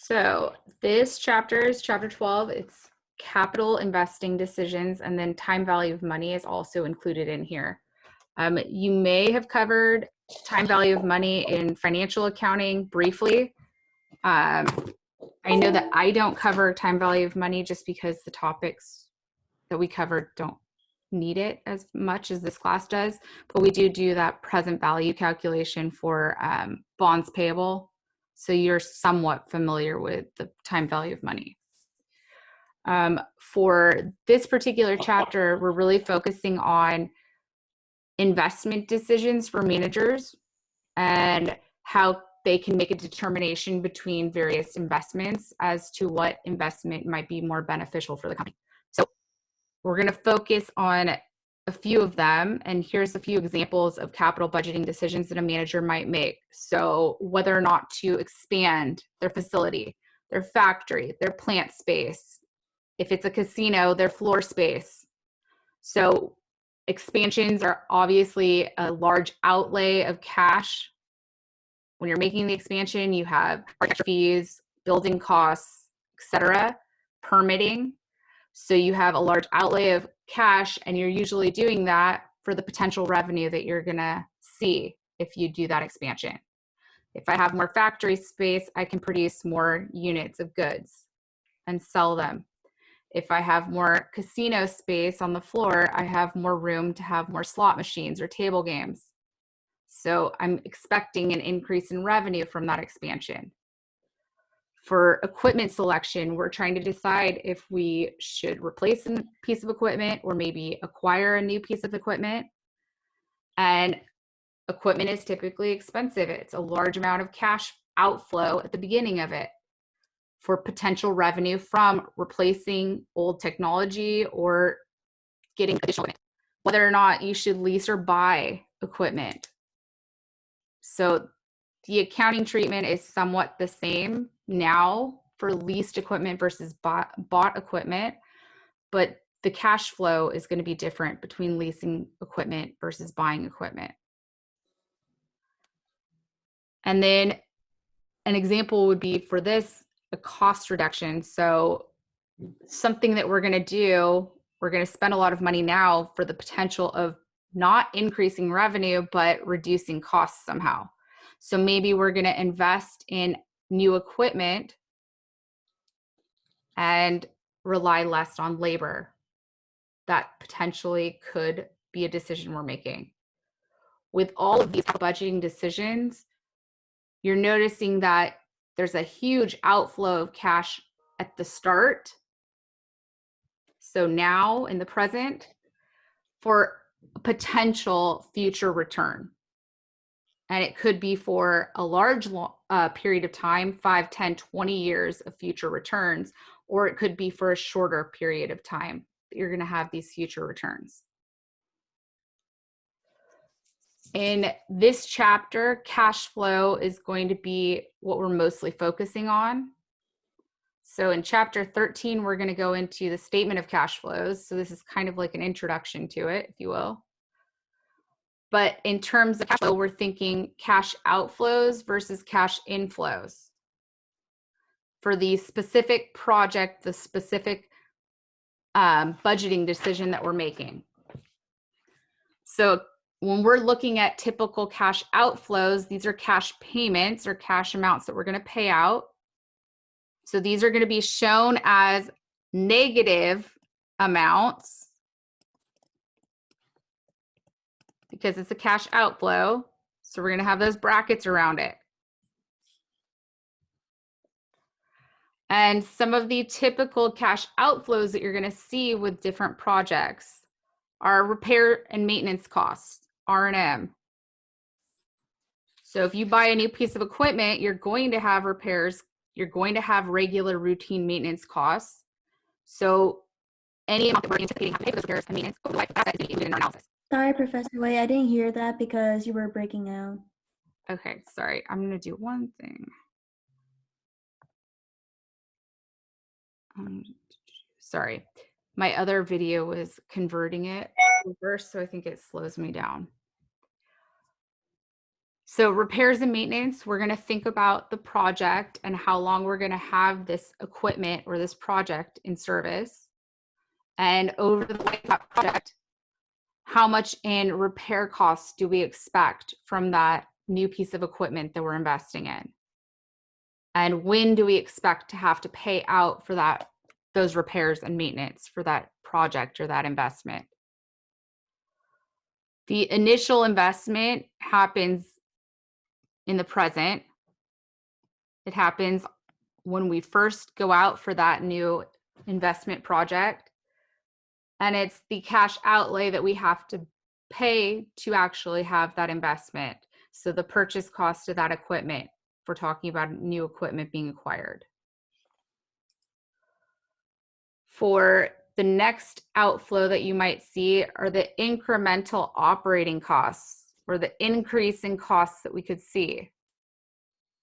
So this chapter is chapter 12. It's capital investing decisions, and then time value of money is also included in here. You may have covered time value of money in financial accounting briefly. I know that I don't cover time value of money just because the topics that we covered don't need it as much as this class does, but we do that present value calculation for bonds payable. So you're somewhat familiar with the time value of money. For this particular chapter, we're really focusing on investment decisions for managers and how they can make a determination between various investments as to what investment might be more beneficial for the company. So we're going to focus on a few of them, and here's a few examples of capital budgeting decisions that a manager might make. So whether or not to expand their facility, their factory, their plant space, if it's a casino, their floor space. So expansions are obviously a large outlay of cash. When you're making the expansion, you have fees, building costs, etc., permitting. So you have a large outlay of cash, and you're usually doing that for the potential revenue that you're going to see if you do that expansion. If I have more factory space, I can produce more units of goods and sell them. If I have more casino space on the floor, I have more room to have more slot machines or table games. So I'm expecting an increase in revenue from that expansion. For equipment selection, we're trying to decide if we should replace a piece of equipment or maybe acquire a new piece of equipment. And equipment is typically expensive. It's a large amount of cash outflow at the beginning of it for potential revenue from replacing old technology or getting additional equipment. Whether or not you should lease or buy equipment. So the accounting treatment is somewhat the same now for leased equipment versus bought equipment, but the cash flow is going to be different between leasing equipment versus buying equipment. And then an example would be for this, a cost reduction. So something that we're going to do, we're going to spend a lot of money now for the potential of not increasing revenue, but reducing costs somehow. So maybe we're going to invest in new equipment and rely less on labor. That potentially could be a decision we're making. With all of these budgeting decisions, you're noticing that there's a huge outflow of cash at the start. So now in the present for a potential future return. And it could be for a large period of time, 5, 10, 20 years of future returns, or it could be for a shorter period of time that you're going to have these future returns. In this chapter, cash flow is going to be what we're mostly focusing on. So in chapter 13, we're going to go into the statement of cash flows. So this is kind of like an introduction to it, if you will. But in terms of cash flow, we're thinking cash outflows versus cash inflows. For the specific project, the specific budgeting decision that we're making. So when we're looking at typical cash outflows, these are cash payments or cash amounts that we're going to pay out. So these are going to be shown as negative amounts because it's a cash outflow. So we're going to have those brackets around it. And some of the typical cash outflows that you're going to see with different projects are repair and maintenance costs, R&M. So if you buy a new piece of equipment, you're going to have repairs, you're going to have regular routine maintenance costs. So any amount that we're anticipating having to pay for those repairs and maintenance over the life of the asset is included in our analysis. Sorry, Professor Wei, I didn't hear that because you were breaking out. Okay, sorry. I'm going to do one thing. Sorry. My other video was converting it reverse, so I think it slows me down. So repairs and maintenance, we're going to think about the project and how long we're going to have this equipment or this project in service. And over the life of that project, how much in repair costs do we expect from that new piece of equipment that we're investing in? And when do we expect to have to pay out for those repairs and maintenance for that project or that investment? The initial investment happens in the present. It happens when we first go out for that new investment project. And it's the cash outlay that we have to pay to actually have that investment. So the purchase cost of that equipment, if we're talking about new equipment being acquired. For the next outflow that you might see are the incremental operating costs, or the increase in costs that we could see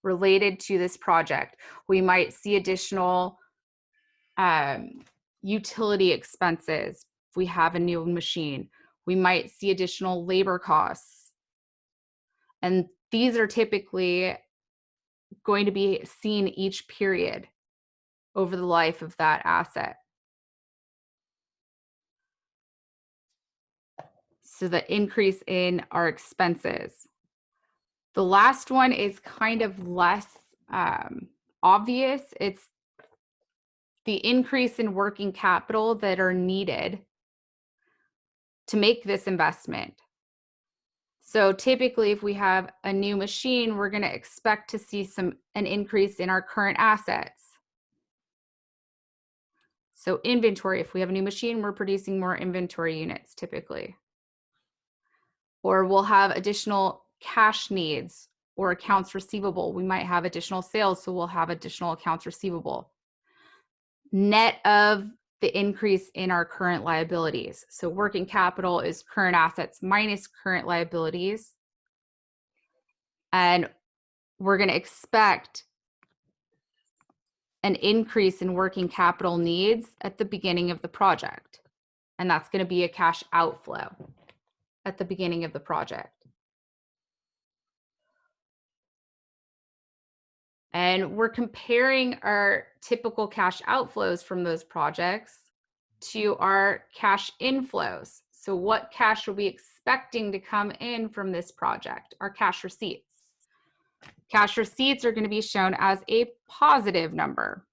related to this project. We might see additional utility expenses if we have a new machine. We might see additional labor costs. And these are typically going to be seen each period over the life of that asset. So the increase in our expenses. The last one is kind of less obvious. It's the increase in working capital that are needed to make this investment. So typically, if we have a new machine, we're going to expect to see an increase in our current assets. So inventory, if we have a new machine, we're producing more inventory units typically. Or we'll have additional cash needs or accounts receivable. We might have additional sales, so we'll have additional accounts receivable. Net of the increase in our current liabilities. So working capital is current assets minus current liabilities. And we're going to expect an increase in working capital needs at the beginning of the project. And that's going to be a cash outflow at the beginning of the project. And we're comparing our typical cash outflows from those projects to our cash inflows. So what cash are we expecting to come in from this project? Our cash receipts. Cash receipts are going to be shown as a positive number.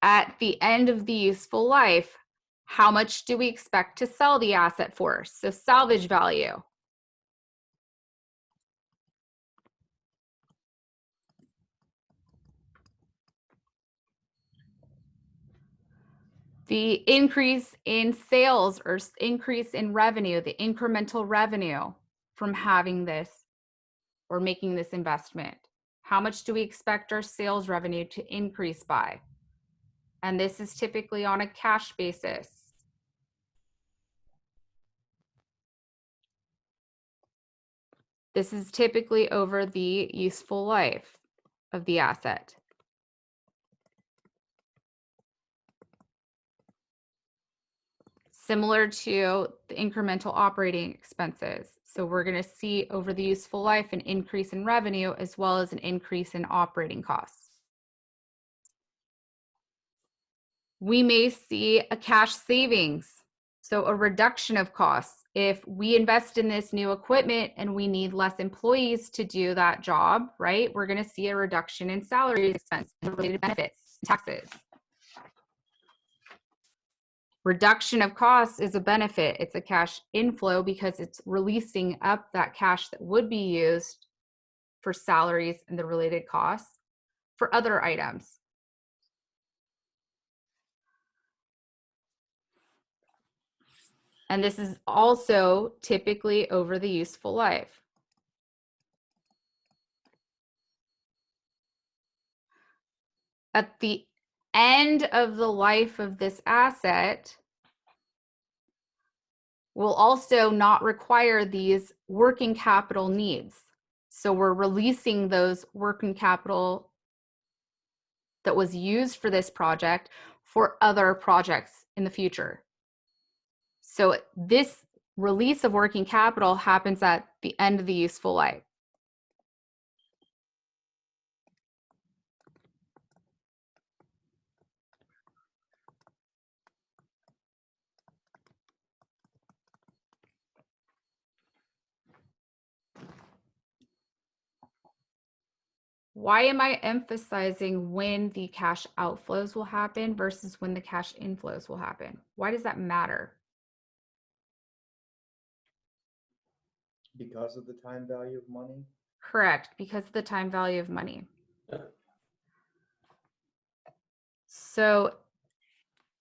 At the end of the useful life, how much do we expect to sell the asset for? So salvage value. The increase in sales or increase in revenue, the incremental revenue from having this or making this investment. How much do we expect our sales revenue to increase by? And this is typically on a cash basis. This is typically over the useful life of the asset. Similar to the incremental operating expenses. So we're going to see over the useful life an increase in revenue as well as an increase in operating costs. We may see a cash savings, so a reduction of costs. If we invest in this new equipment and we need less employees to do that job, right, we're going to see a reduction in salary expense, related benefits, taxes. Reduction of costs is a benefit. It's a cash inflow because it's releasing up that cash that would be used for salaries and the related costs for other items. And this is also typically over the useful life. At the end of the life of this asset, we'll also not require these working capital needs. So we're releasing those working capital that was used for this project for other projects in the future. So this release of working capital happens at the end of the useful life. Why am I emphasizing when the cash outflows will happen versus when the cash inflows will happen? Why does that matter? Because of the time value of money? Correct, because of the time value of money. Yeah. So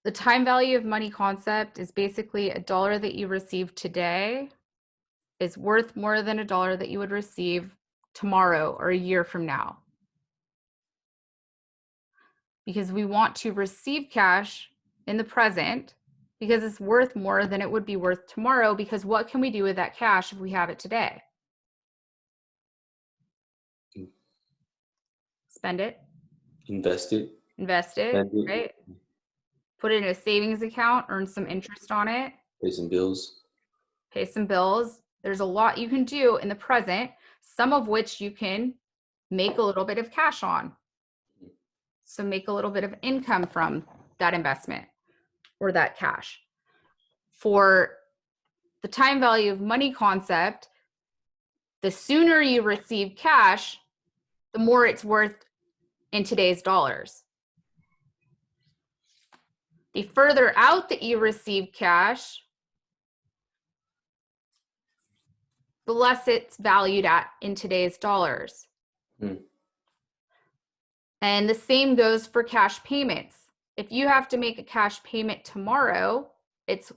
the time value of money concept is basically $1 that you receive today is worth more than $1 that you would receive tomorrow or a year from now. Because we want to receive cash in the present because it's worth more than it would be worth tomorrow, because what can we do with that cash if we have it today? Spend it. Invest it. Invest it, Spend it. right? Put it in a savings account, earn some interest on it, Pay some bills. pay some bills. There's a lot you can do in the present, some of which you can make a little bit of cash on. So make a little bit of income from that investment or that cash. For the time value of money concept, the sooner you receive cash, the more it's worth in today's dollars. The further out that you receive cash, the less it's valued at in today's dollars. And the same goes for cash payments. If you have to make a cash payment tomorrow, it's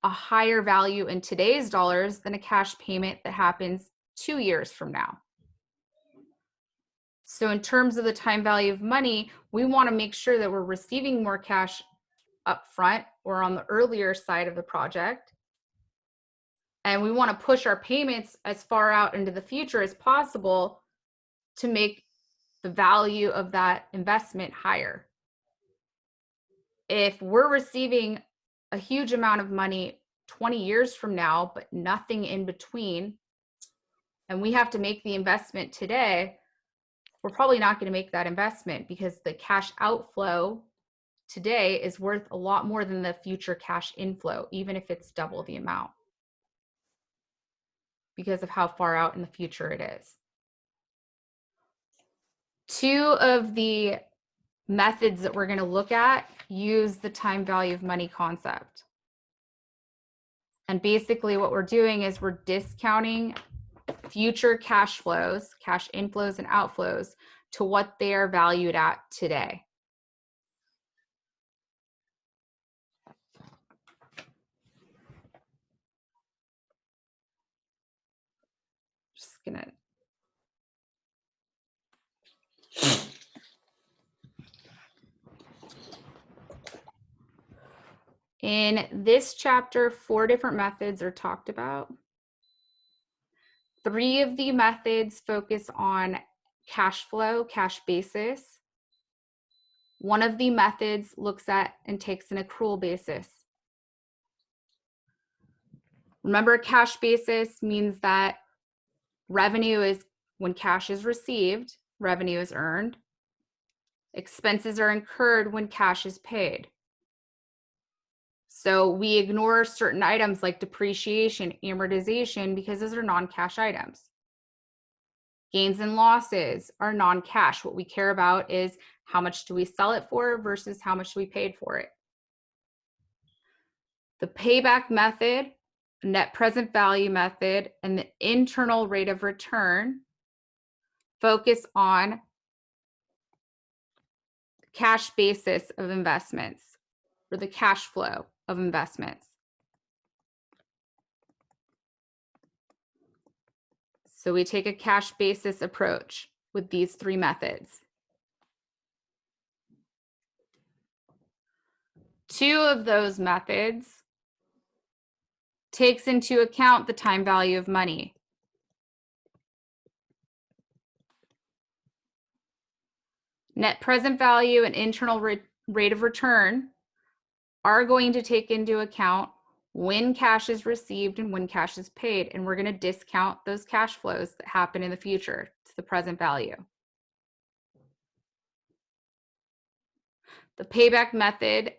a higher value in today's dollars than a cash payment that happens 2 years from now. So in terms of the time value of money, we want to make sure that we're receiving more cash up front or on the earlier side of the project. And we want to push our payments as far out into the future as possible to make the value of that investment higher. If we're receiving a huge amount of money 20 years from now, but nothing in between, and we have to make the investment today, we're probably not going to make that investment because the cash outflow today is worth a lot more than the future cash inflow, even if it's double the amount, because of how far out in the future it is. Two of the methods that we're going to look at use the time value of money concept. And basically what we're doing is we're discounting future cash flows, cash inflows and outflows to what they are valued at today. Just gonna in this chapter, 4 different methods are talked about. 3 of the methods focus on cash flow, cash basis. 1 of the methods looks at and takes an accrual basis. Remember, cash basis means that revenue is when cash is received, revenue is earned. Expenses are incurred when cash is paid. So we ignore certain items like depreciation, amortization, because those are non-cash items. Gains and losses are non-cash. What we care about is how much do we sell it for versus how much we paid for it. The payback method, net present value method, and the internal rate of return focus on cash basis of investments or the cash flow of investments. So we take a cash basis approach with these 3 methods. 2 of those methods takes into account the time value of money. Net present value and internal rate of return are going to take into account when cash is received and when cash is paid, and we're going to discount those cash flows that happen in the future to the present value. The payback method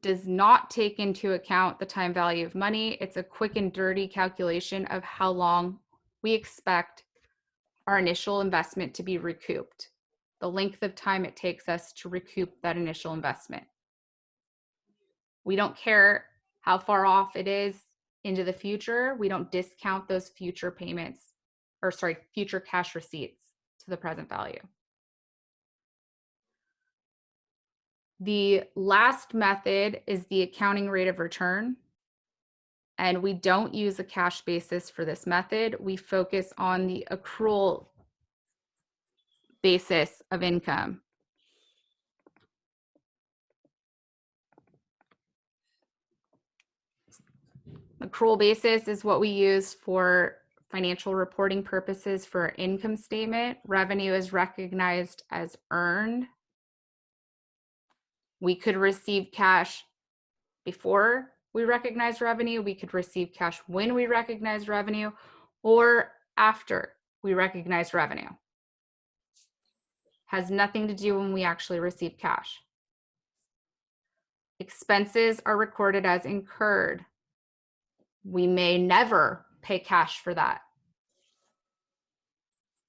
does not take into account the time value of money. It's a quick and dirty calculation of how long we expect our initial investment to be recouped, the length of time it takes us to recoup that initial investment. We don't care how far off it is into the future. We don't discount those future payments, or sorry, future cash receipts to the present value. The last method is the accounting rate of return. And we don't use a cash basis for this method. We focus on the accrual basis of income. Accrual basis is what we use for financial reporting purposes for our income statement. Revenue is recognized as earned. We could receive cash before we recognize revenue. We could receive cash when we recognize revenue, or after we recognize revenue. Has nothing to do when we actually receive cash. Expenses are recorded as incurred. We may never pay cash for that.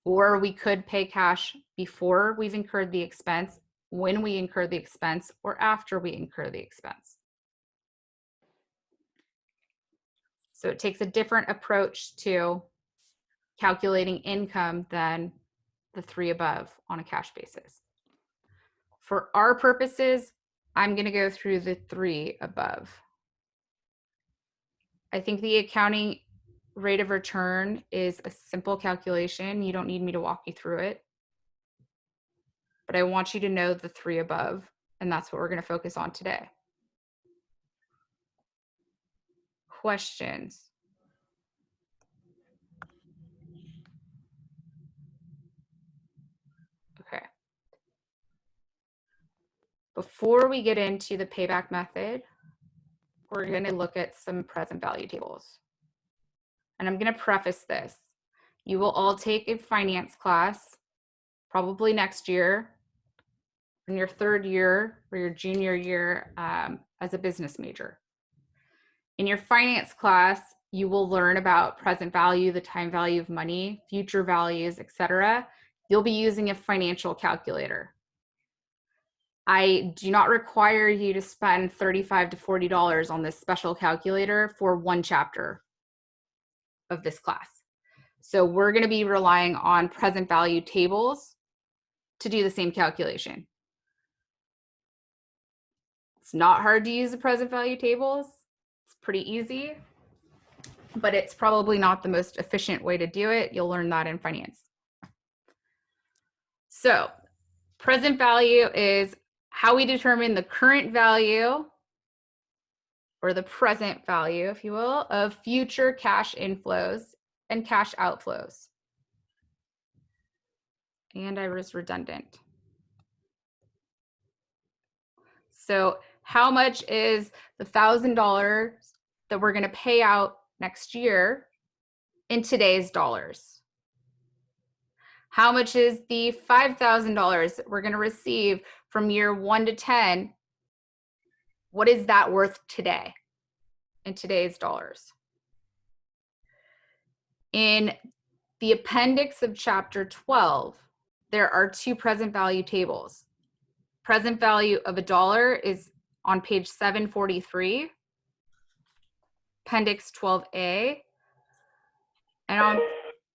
Or we could pay cash before we've incurred the expense, when we incur the expense, or after we incur the expense. So it takes a different approach to calculating income than the three above on a cash basis. For our purposes, I'm going to go through the three above. I think the accounting rate of return is a simple calculation. You don't need me to walk you through it. But I want you to know the three above, and that's what we're going to focus on today. Questions? Okay. Before we get into the payback method, we're going to look at some present value tables. And I'm going to preface this. You will all take a finance class, probably next year, in your third year or your junior year as a business major. In your finance class, you will learn about present value, the time value of money, future values, etc. You'll be using a financial calculator. I do not require you to spend $35 to $40 on this special calculator for one chapter of this class. So we're going to be relying on present value tables to do the same calculation. It's not hard to use the present value tables. It's pretty easy, but it's probably not the most efficient way to do it. You'll learn that in finance. So present value is how we determine the current value, or the present value, if you will, of future cash inflows and cash outflows. And I was redundant. So how much is the $1,000 that we're going to pay out next year in today's dollars? How much is the $5,000 that we're going to receive from year 1 to 10? What is that worth today in today's dollars? In the appendix of chapter 12, there are two present value tables. Present value of $1 is on page 743, appendix 12A, and on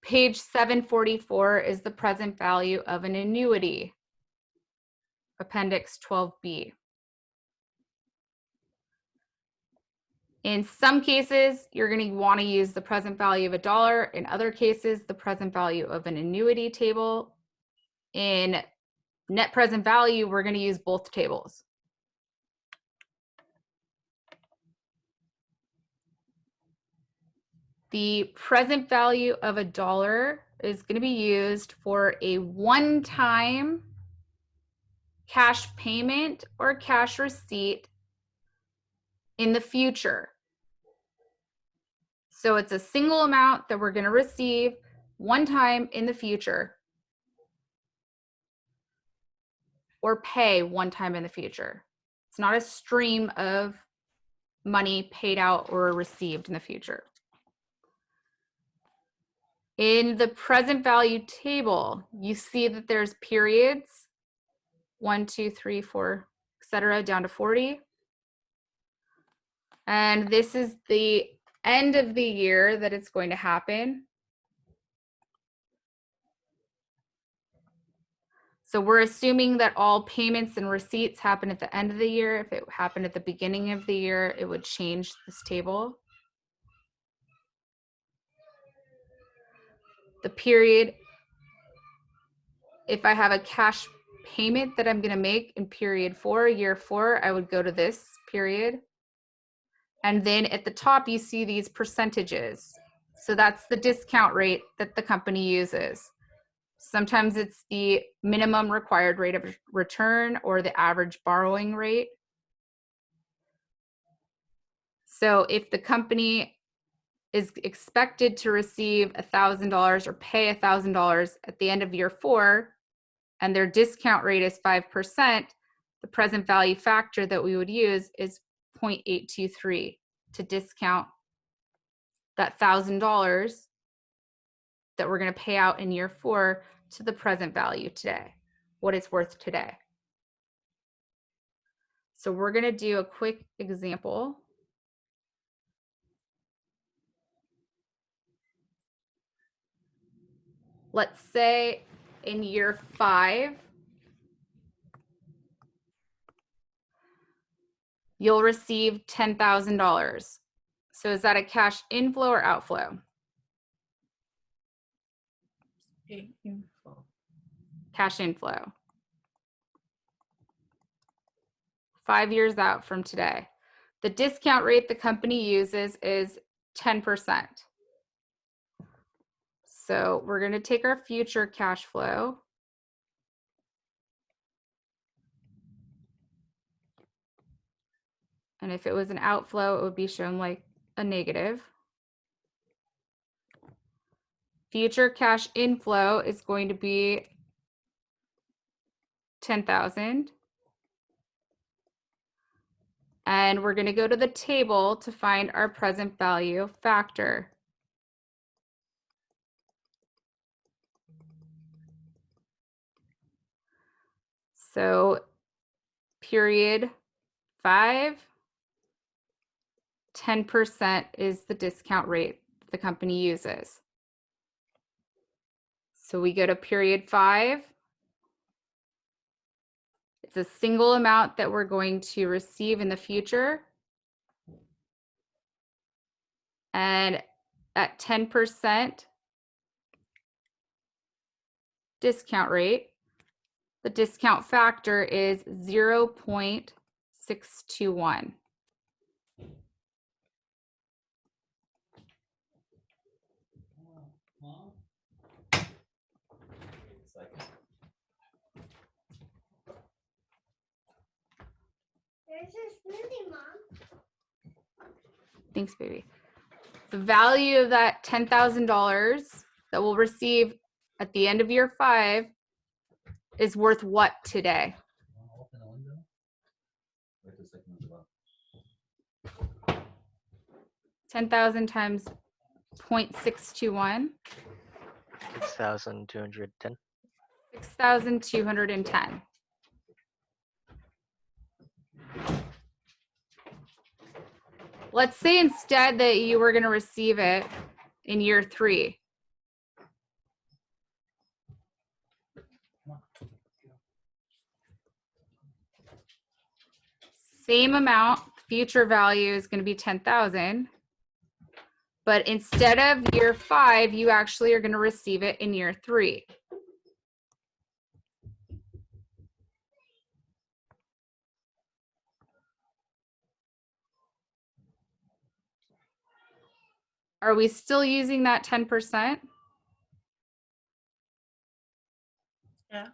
page 744 is the present value of an annuity, appendix 12B. In some cases, you're going to want to use the present value of $1. In other cases, the present value of an annuity table. In net present value, we're going to use both tables. The present value of $1 is going to be used for a one-time cash payment or cash receipt in the future. So it's a single amount that we're going to receive one time in the future or pay one time in the future. It's not a stream of money paid out or received in the future. In the present value table, you see that there's periods, 1, 2, 3, 4, etc., down to 40. And this is the end of the year that it's going to happen. So we're assuming that all payments and receipts happen at the end of the year. If it happened at the beginning of the year, it would change this table. The period, if I have a cash payment that I'm going to make in period 4, year 4, I would go to this period. And then at the top, you see these percentages. So that's the discount rate that the company uses. Sometimes it's the minimum required rate of return or the average borrowing rate. So if the company is expected to receive $1,000 or pay $1,000 at the end of year 4, and their discount rate is 5%, the present value factor that we would use is 0.823 to discount that $1,000 that we're going to pay out in year 4 to the present value today, what it's worth today. So we're going to do a quick example. Let's say in year 5, you'll receive $10,000. So is that a cash inflow or outflow? Info. Cash inflow. 5 years out from today. The discount rate the company uses is 10%. So we're going to take our future cash flow. And if it was an outflow, it would be shown like a negative. Future cash inflow is going to be 10,000. And we're going to go to the table to find our present value factor. So period 5, 10% is the discount rate the company uses. So we go to period 5. It's a single amount that we're going to receive in the future. And at 10% discount rate, the discount factor is 0.621. There's a smoothie, Mom. Thanks, baby. The value of that $10,000 that we'll receive at the end of year 5 is worth what today? 10,000 times 0.621. 6,210. 6,210. Let's say instead that you were going to receive it in year 3. Same amount, future value is going to be 10,000. But instead of year 5, you actually are going to receive it in year 3. Are we still using that 10%? Yeah.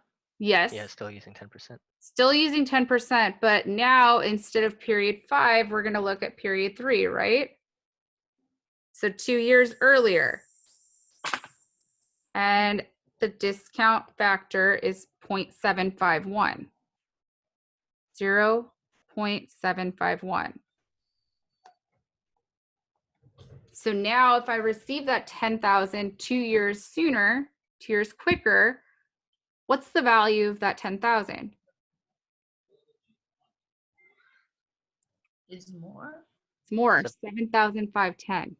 Yes. Yeah, still using 10%. Still using 10%, but now instead of period 5, we're going to look at period 3, right? So 2 years earlier. And the discount factor is 0.751. 0.751. So now if I receive that 10,000 2 years sooner, 2 years quicker, what's the value of that 10,000? Is more. It's more, So- 7,510.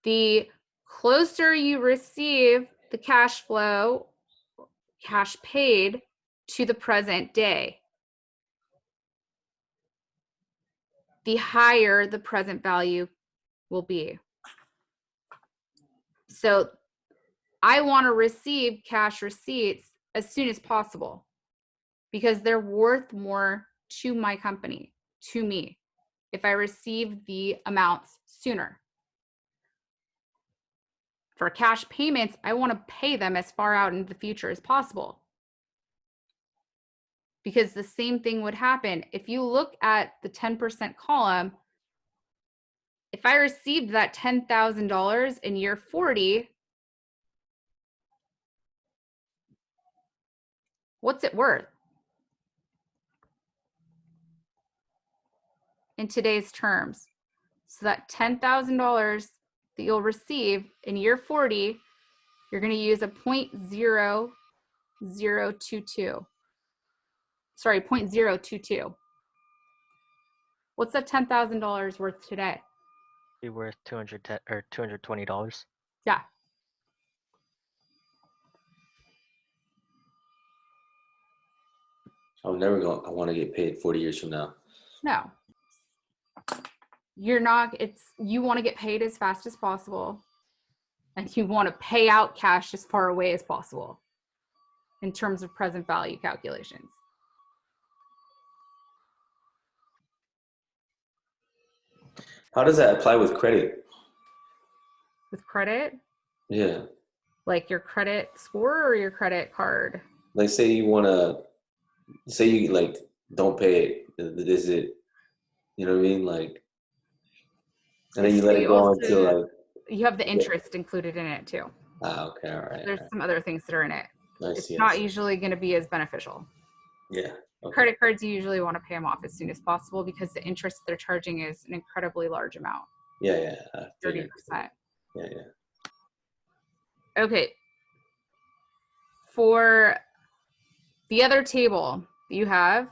The closer you receive the cash flow, cash paid to the present day, the higher the present value will be. So I want to receive cash receipts as soon as possible because they're worth more to my company, to me, if I receive the amounts sooner. For cash payments, I want to pay them as far out into the future as possible. Because the same thing would happen. If you look at the 10% column, if I received that $10,000 in year 40, what's it worth in today's terms? So that $10,000 that you'll receive in year 40, you're going to use a 0.0022. Sorry, 0.022. What's that $10,000 worth today? Be worth $220. Yeah. I want to get paid 40 years from now. No. You're not, you want to get paid as fast as possible. And you want to pay out cash as far away as possible in terms of present value calculations. How does that apply with credit? With credit, Yeah. like your credit score or your credit card? Like say you like don't pay it. This is it. You know what I mean? Like, and then you let it go on until like. You have the interest included in it too. Okay, all right. There's some other things that are in it. It's I not see. usually going to be as beneficial. Yeah. Okay. Credit cards, you usually want to pay them off as soon as possible because the interest they're charging is an incredibly large amount. Yeah. 30%. Yeah. Okay. For the other table, you have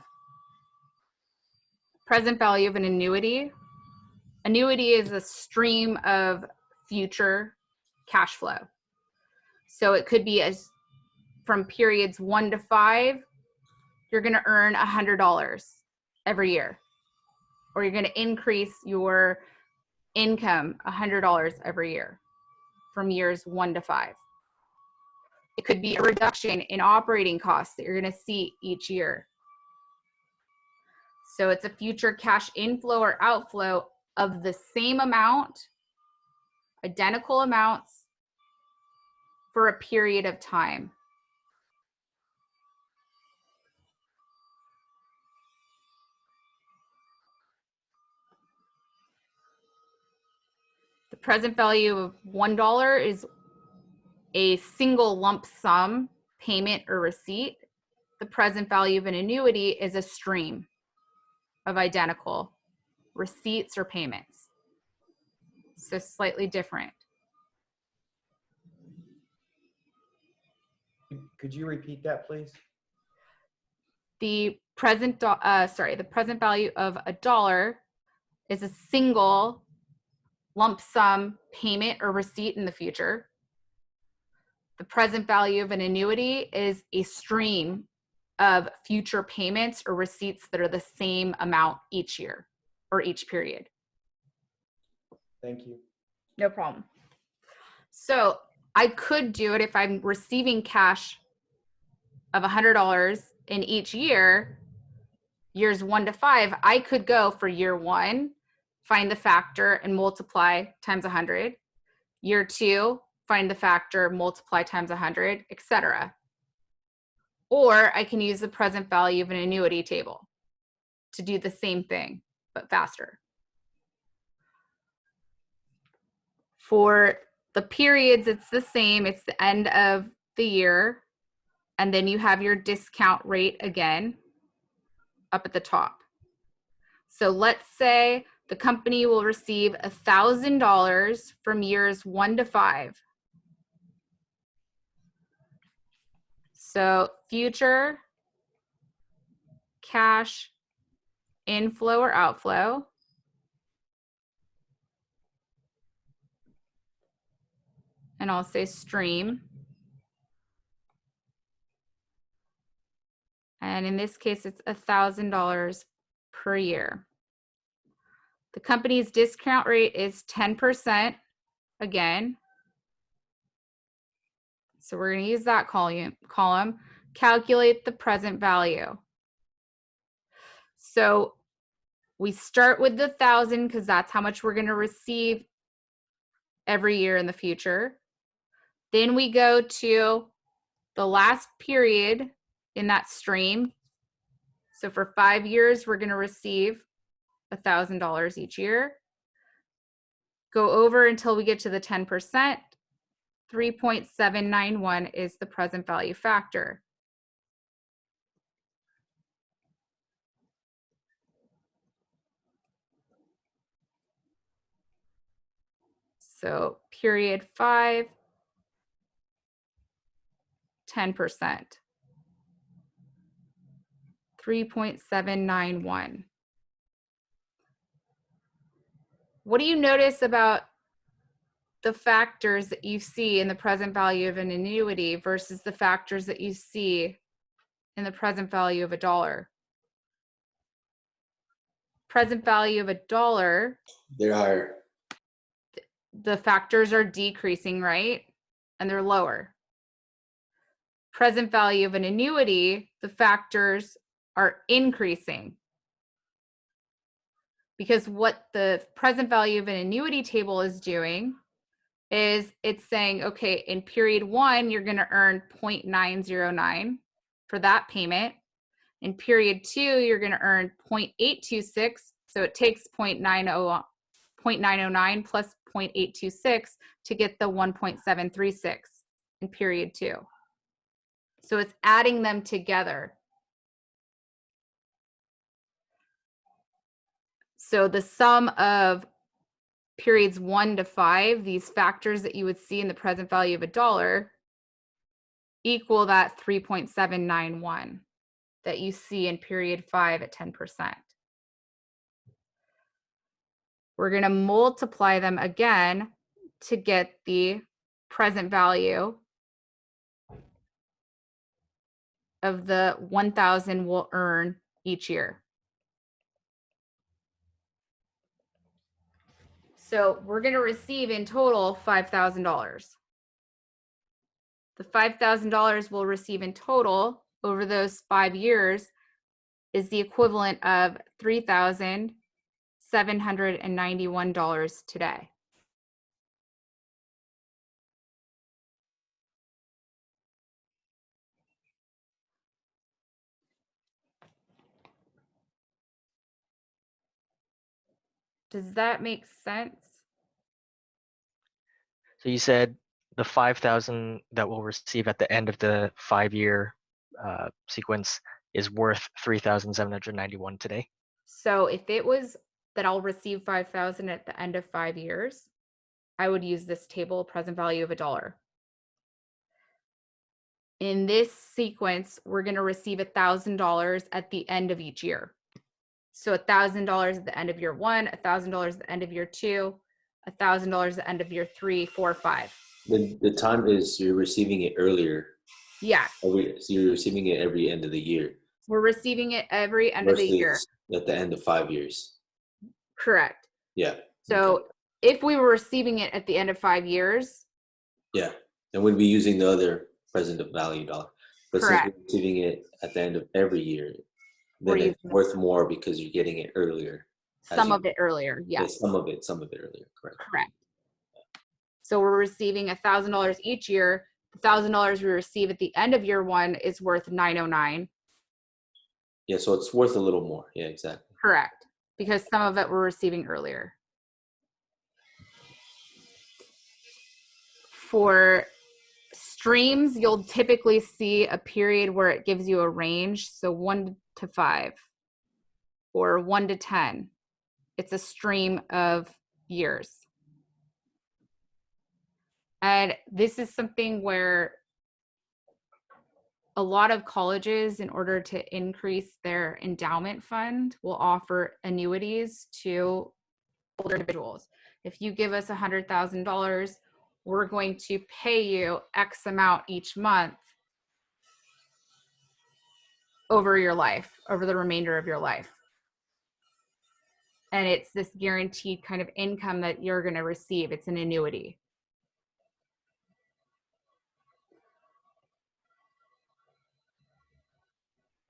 present value of an annuity. Annuity is a stream of future cash flow. So it could be as from periods 1 to 5, you're going to earn $100 every year, or you're going to increase your income $100 every year from years 1 to 5. It could be a reduction in operating costs that you're going to see each year. So it's a future cash inflow or outflow of the same amount, identical amounts for a period of time. The present value of $1 is a single lump sum payment or receipt. The present value of an annuity is a stream of identical receipts or payments. So slightly different. Could you repeat that, please? The present value of $1 is a single lump sum payment or receipt in the future. The present value of an annuity is a stream of future payments or receipts that are the same amount each year or each period. Thank you. No problem. So I could do it if I'm receiving cash of $100 in each year, years 1 to 5, I could go for year 1, find the factor and multiply times 100. Year 2, find the factor, multiply times 100, etc. Or I can use the present value of an annuity table to do the same thing, but faster. For the periods, it's the same. It's the end of the year. And then you have your discount rate again up at the top. So let's say the company will receive $1,000 from years 1 to 5. So future cash inflow or outflow and I'll say stream. And in this case, it's $1,000 per year. The company's discount rate is 10% again. So we're going to use that column. Calculate the present value. So we start with the 1,000 because that's how much we're going to receive every year in the future. Then we go to the last period in that stream. So for 5 years, we're going to receive $1,000 each year. Go over until we get to the 10%. 3.791 is the present value factor. So period 5, 10%. 3.791. What do you notice about the factors that you see in the present value of an annuity versus the factors that you see in the present value of a dollar? Present value of a dollar, They're higher. the factors are decreasing, right? And they're lower. Present value of an annuity, the factors are increasing. Because what the present value of an annuity table is doing is it's saying, okay, in period 1, you're going to earn 0.909 for that payment. In period 2, you're going to earn 0.826. So it takes 0.909 plus 0.826 to get the 1.736 in period 2. So it's adding them together. So the sum of periods 1 to 5, these factors that you would see in the present value of a dollar, equal that 3.791 that you see in period 5 at 10%. We're going to multiply them again to get the present value of the 1,000 we'll earn each year. So we're going to receive in total $5,000. The $5,000 we'll receive in total over those 5 years is the equivalent of $3,791 today. Does that make sense? So you said the 5,000 that we'll receive at the end of the 5-year sequence is worth 3,791 today. So if it was that I'll receive 5,000 at the end of 5 years, I would use this table, present value of a dollar. In this sequence, we're going to receive $1,000 at the end of each year. So $1,000 at the end of year 1, $1,000 at the end of year 2, $1,000 at the end of year 3, 4, 5. The time is you're receiving it earlier. Yeah, So you're receiving it every end of the year. we're receiving it every end of the year. Versus at the end of 5 years. Correct. Yeah. So okay. if we were receiving it at the end of 5 years, Yeah. And we'd be using the other present value dollar. But Correct. since we're receiving it at the end of every year, We're then it's using worth more because you're getting it earlier. some of it earlier. Yeah, Yes, some of it earlier. Correct. correct. So we're receiving $1,000 each year. The $1,000 we receive at the end of year one is worth $909. Yeah, so it's worth a little more. Yeah, exactly. Correct. Because some of it we're receiving earlier. For streams, you'll typically see a period where it gives you a range. So 1 to 5 or 1 to 10. It's a stream of years. And this is something where a lot of colleges, in order to increase their endowment fund, will offer annuities to older individuals. If you give us $100,000, we're going to pay you X amount each month over your life, over the remainder of your life. And it's this guaranteed kind of income that you're going to receive. It's an annuity.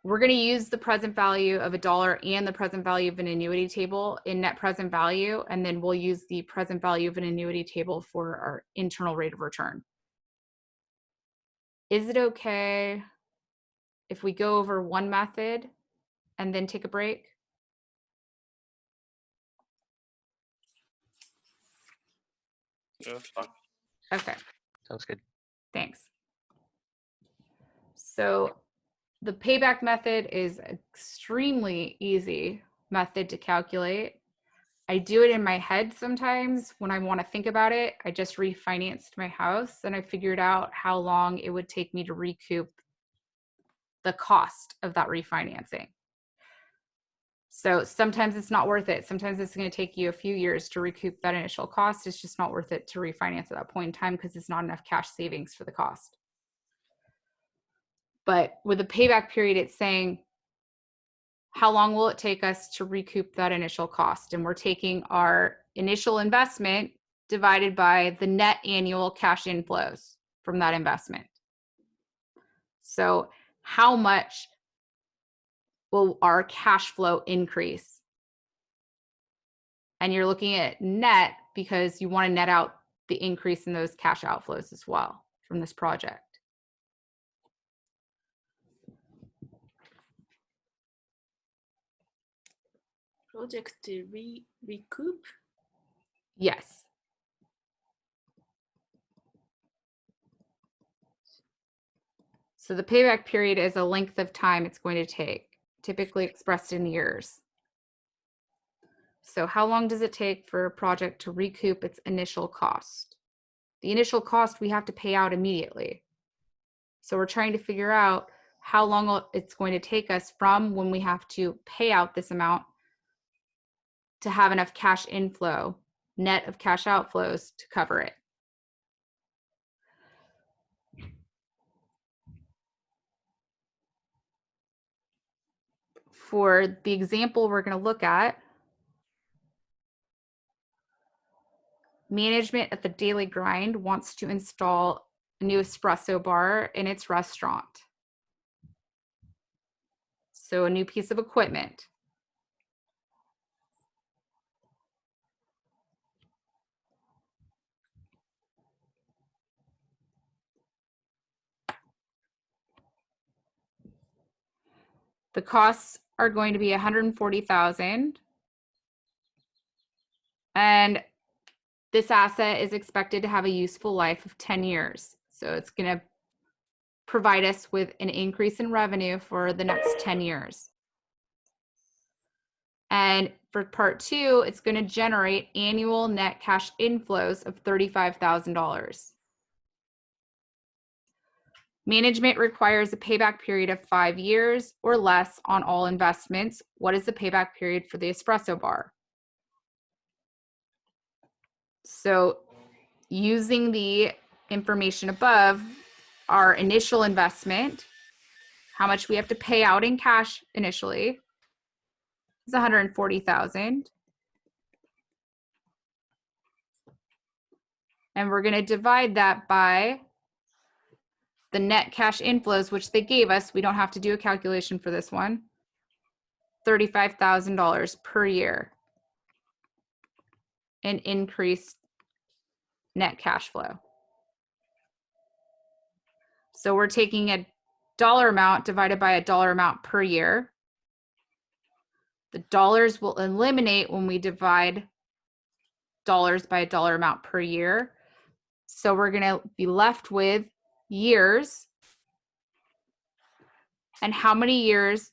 We're going to use the present value of $1 and the present value of an annuity table in net present value, and then we'll use the present value of an annuity table for our internal rate of return. Is it okay if we go over one method and then take a break? Yeah, that's fine. Okay, Sounds good. thanks. So the payback method is an extremely easy method to calculate. I do it in my head sometimes when I want to think about it. I just refinanced my house and I figured out how long it would take me to recoup the cost of that refinancing. So sometimes it's not worth it. Sometimes it's going to take you a few years to recoup that initial cost. It's just not worth it to refinance at that point in time because it's not enough cash savings for the cost. But with a payback period, it's saying, how long will it take us to recoup that initial cost? And we're taking our initial investment divided by the net annual cash inflows from that investment. So how much will our cash flow increase? And you're looking at net because you want to net out the increase in those cash outflows as well from this project. Project to recoup. Yes. So the payback period is a length of time it's going to take, typically expressed in years. So how long does it take for a project to recoup its initial cost? The initial cost we have to pay out immediately. So we're trying to figure out how long it's going to take us from when we have to pay out this amount to have enough cash inflow, net of cash outflows, to cover it. For the example we're going to look at, management at the Daily Grind wants to install a new espresso bar in its restaurant. So a new piece of equipment. The costs are going to be $140,000. And this asset is expected to have a useful life of 10 years. So it's going to provide us with an increase in revenue for the next 10 years. And for part 2, it's going to generate annual net cash inflows of $35,000. Management requires a payback period of 5 years or less on all investments. What is the payback period for the espresso bar? So using the information above, our initial investment, how much we have to pay out in cash initially, is $140,000. And we're going to divide that by the net cash inflows, which they gave us. We don't have to do a calculation for this one. $35,000 per year. An increase net cash flow. So we're taking a dollar amount divided by a dollar amount per year. The dollars will eliminate when we divide dollars by a dollar amount per year. So we're going to be left with years. And how many years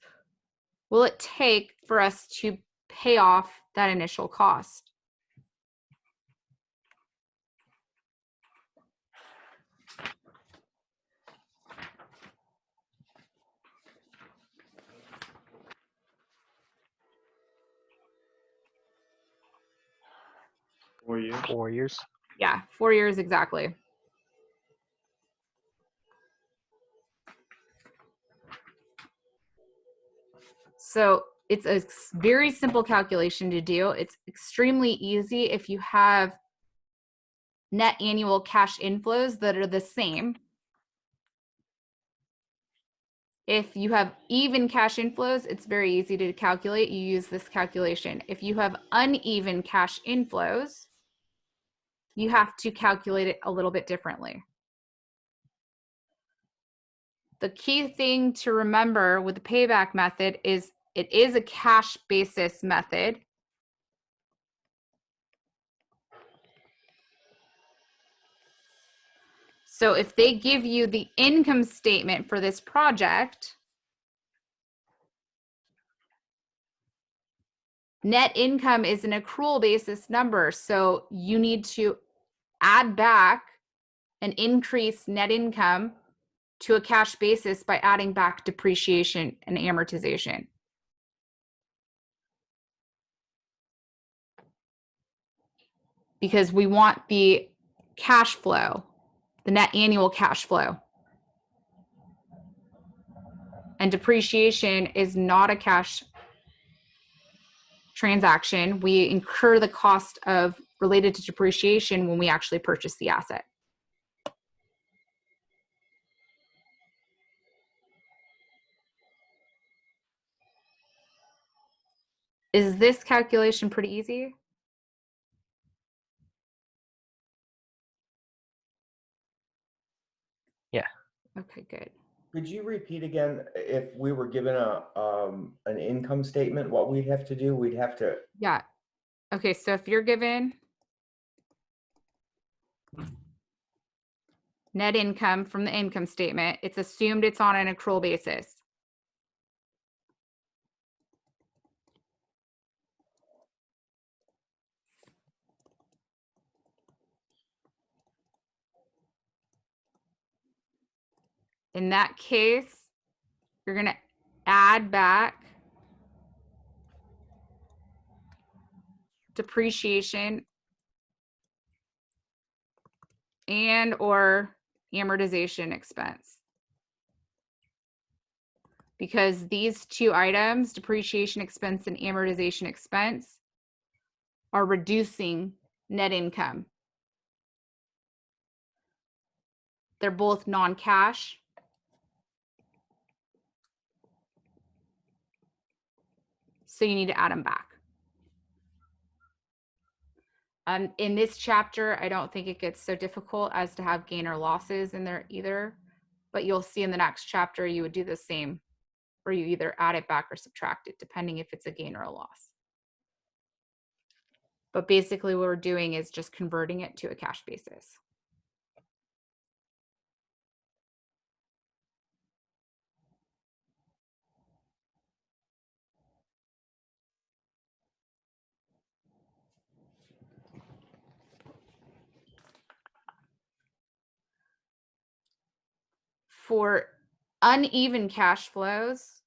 will it take for us to pay off that initial cost? For you. 4 years. Yeah, 4 years exactly. So it's a very simple calculation to do. It's extremely easy if you have net annual cash inflows that are the same. If you have even cash inflows, it's very easy to calculate. You use this calculation. If you have uneven cash inflows, you have to calculate it a little bit differently. The key thing to remember with the payback method is it is a cash basis method. So if they give you the income statement for this project, net income is an accrual basis number. So you need to add back an increased net income to a cash basis by adding back depreciation and amortization. Because we want the cash flow, the net annual cash flow. And depreciation is not a cash transaction. We incur the cost of related to depreciation when we actually purchase the asset. Is this calculation pretty easy? Yeah. Okay, good. Could you repeat again, if we were given an income statement, what we'd have to do? We'd have to, Yeah. Okay, so if you're given net income from the income statement, it's assumed it's on an accrual basis. In that case, you're going to add back depreciation and or amortization expense. Because these two items, depreciation expense and amortization expense, are reducing net income. They're both non-cash. So you need to add them back. In this chapter, I don't think it gets so difficult as to have gain or losses in there either, but you'll see in the next chapter, you would do the same, where you either add it back or subtract it, depending if it's a gain or a loss. But basically what we're doing is just converting it to a cash basis. For uneven cash flows,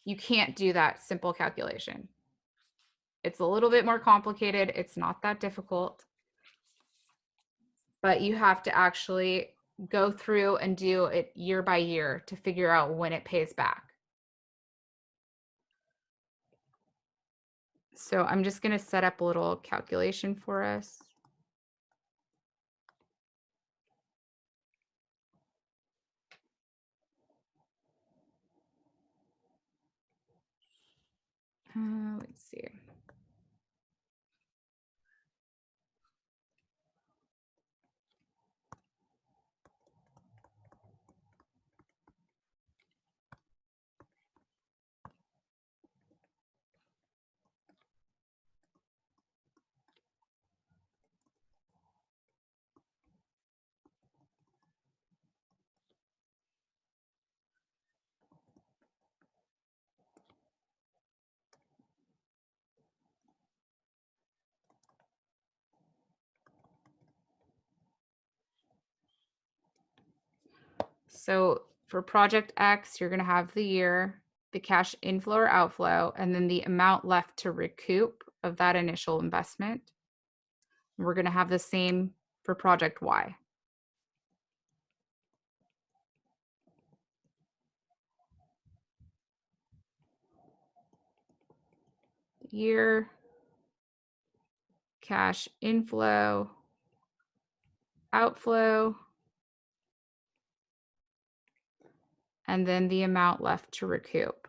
you can't do that simple calculation. It's a little bit more complicated. It's not that difficult. But you have to actually go through and do it year by year to figure out when it pays back. So I'm just going to set up a little calculation for us. Let's see. So for project X, you're going to have the year, the cash inflow or outflow, and then the amount left to recoup of that initial investment. We're going to have the same for project Y. Year, cash inflow, outflow, and then the amount left to recoup.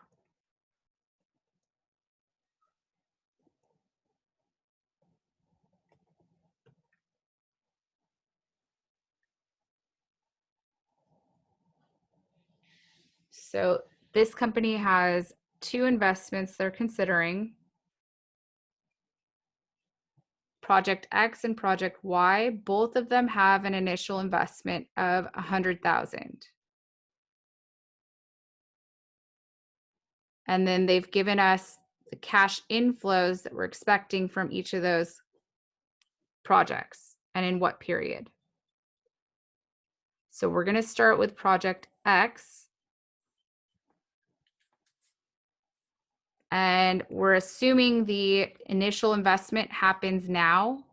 So this company has two investments they're considering. Project X and Project Y, both of them have an initial investment of 100,000. And then they've given us the cash inflows that we're expecting from each of those projects and in what period. So we're going to start with Project X. And we're assuming the initial investment happens now.